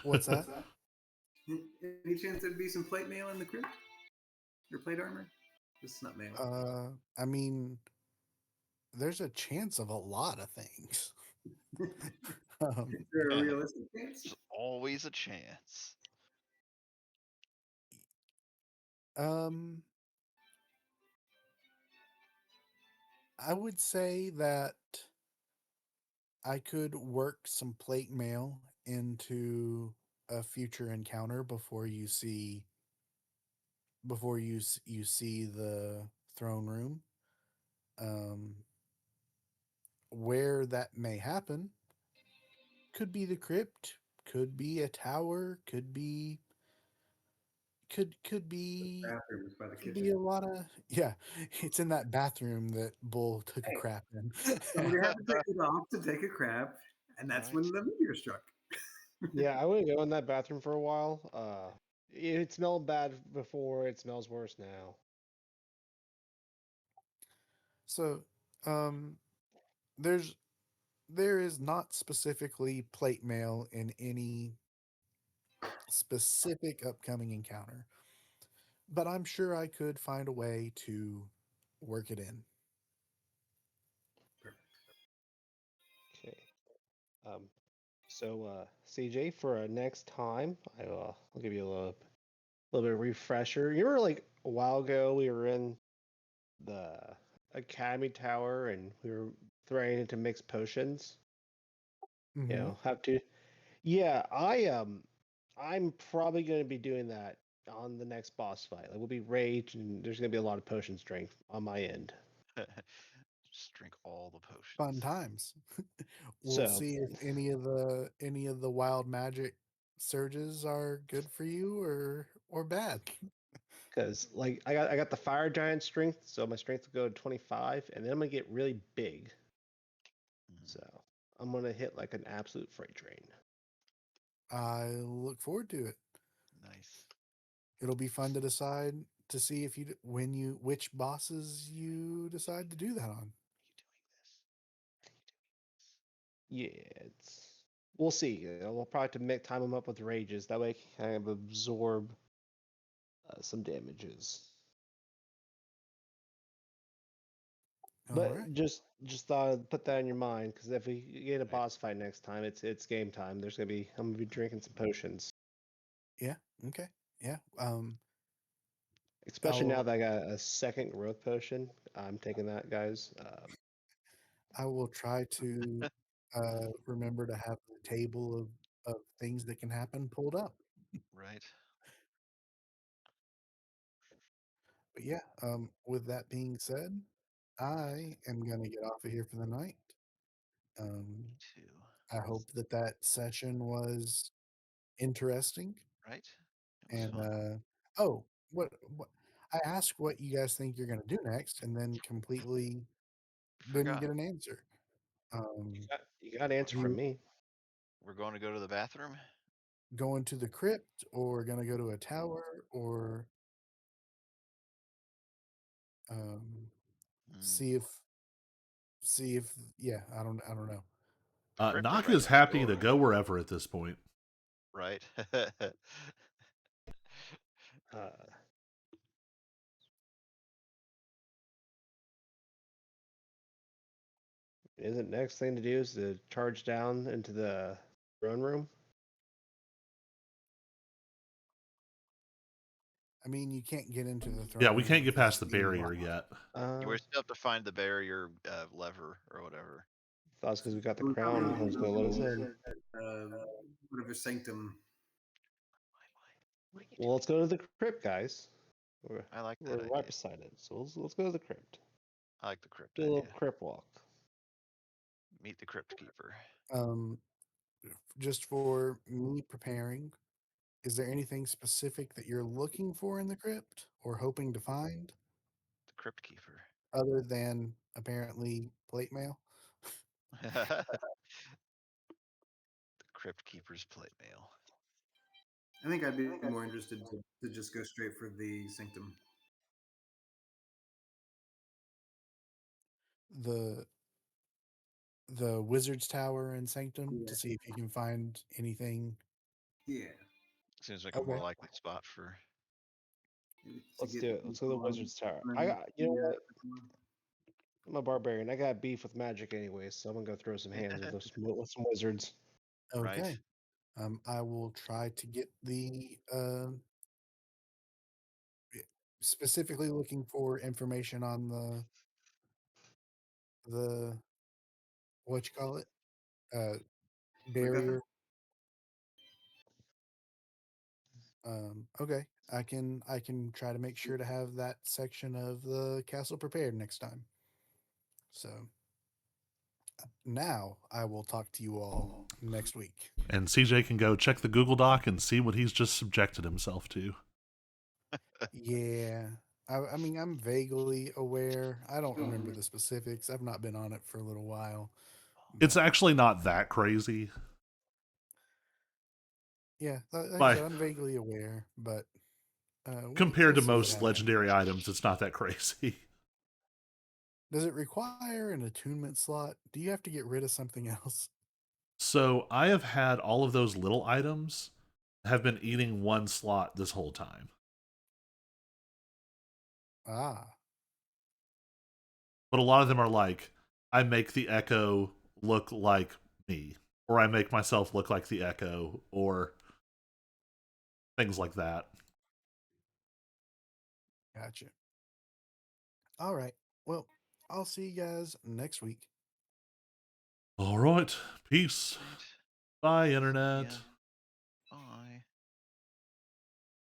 What's that?
Any chance there'd be some plate mail in the crypt? Your plate armor? This is not mail.
I mean, there's a chance of a lot of things.
Is there a realistic chance?
There's always a chance.
I would say that I could work some plate mail into a future encounter before you see you see the throne room. Where that may happen could be the crypt, could be a tower, could be
Bathrooms by the
could be
kitchen.
a lot of yeah. It's in that bathroom that Bull took a
Hey,
crap in.
somebody had to take it off to take a crap, and that's when the meteor struck.
Yeah, I wouldn't go in that bathroom for a while. It smelled bad before. It smells worse now.
So, um, there's there is not specifically plate mail in any specific upcoming encounter, but I'm sure I could find a way to work it in.
Okay. Um, CJ, for next time, I'll give you a little bit of refresher. You remember like a while ago we were in the Academy Tower and we were trying to mix potions. You
Mm-hmm.
know, have to. Yeah, I'm probably going to be doing that on the next boss fight. Like we'll be rage and there's going to be a lot of potion strength on my end.
Just drink all the
Fun
potions.
times. We'll
So,
see if any of the wild magic surges are good for you or bad.
because like I got the fire giant strength, so my strength will go to 25, and then I'm gonna get really big.
Mm,
So I'm gonna hit like an absolute freight train.
I look forward to it.
nice.
It'll be fun to decide to see if which bosses you decide to do that on.
Yeah, it's we'll see. We'll probably have to make time them up with rages. That way, I can kind of absorb some damages.
All right.
But just thought I'd put that in your mind because if we get a
Right.
boss fight next time, it's game time. I'm gonna be drinking some potions,
Yeah. Okay. Yeah.
especially now
I'll
that I got a second growth potion. I'm taking that, guys.
I will try to remember to have the table of things that can happen pulled up.
Right.
But yeah, with that being said, I am going to get off of here for the night. Um,
Two.
I hope that session was interesting.
Right. It was
And
fun.
oh, what I asked what you guys think you're going to do next, and then completely didn't
Forgot.
get an answer. Um,
You got an answer
do
from
you
me.
We're going to go to the bathroom.
going to the crypt or going to go to a tower or um,
Mm,
see if see if yeah I don't know.
the crypt is
Nock
right
is
next
happy to
door.
go wherever at this point.
Right.
Uh, isn't next thing to do is to charge down into the throne room?
I mean, you can't get into the
Yeah,
throne
we
room
can't get
because
past
it's
the
being
barrier
blocked.
yet.
We still have to find the barrier lever or whatever.
Thought because we got the
We probably
crown,
need
I was
to
going to let us
go
in.
uh, whatever sanctum.
What are you
Well, let's go to the crypt, guys. We're,
I like
we're
that
right
idea.
beside it, so let's go to the crypt.
I like the crypt
Do a little
idea.
crypt walk.
Meet the crypt keeper.
Um, just for me preparing, is there anything specific that you're looking for in the crypt or hoping to find
The crypt keeper.
other than apparently plate mail?
the crypt keeper's plate mail.
I think I'd be more interested to just go straight for the sanctum.
The wizard's tower and sanctum
Yeah.
to see if you can find anything.
Yeah.
Seems like a more
Okay.
likely spot for.
To
Let's
get
do it. Let's go to the Wizard's Tower. I
um,
got, you know what? I'm a barbarian. I got beef with magic anyway, so I'm gonna go throw some hands with some wizards.
Right.
Okay. I will try to get the specifically looking for information on the what you call it uh
woodcutter.
barrier. Okay, I can try to make sure to have that section of the castle prepared next time. So now I will talk to you all next week.
And CJ can go check the Google Doc and see what he's just subjected himself to.
Yeah. I mean, I'm vaguely aware. I don't remember the specifics. I've not been on it for a little while.
It's
But
actually not that crazy.
Yeah, like I
By
said, I'm vaguely aware, but
compared
we'll
to
see what
most
happens.
legendary items, it's not that crazy.
Does it require an attunement slot? Do you have to get rid of something else?
So I have had all of those little items have been eating one slot this whole time.
Ah,
But a lot of them are like, I make the Echo look like me, or I make myself look like the Echo, or things like that.
gotcha. All right. Well, I'll see you guys next week.
All right. Peace.
Right.
Bye,
See
Internet.
ya.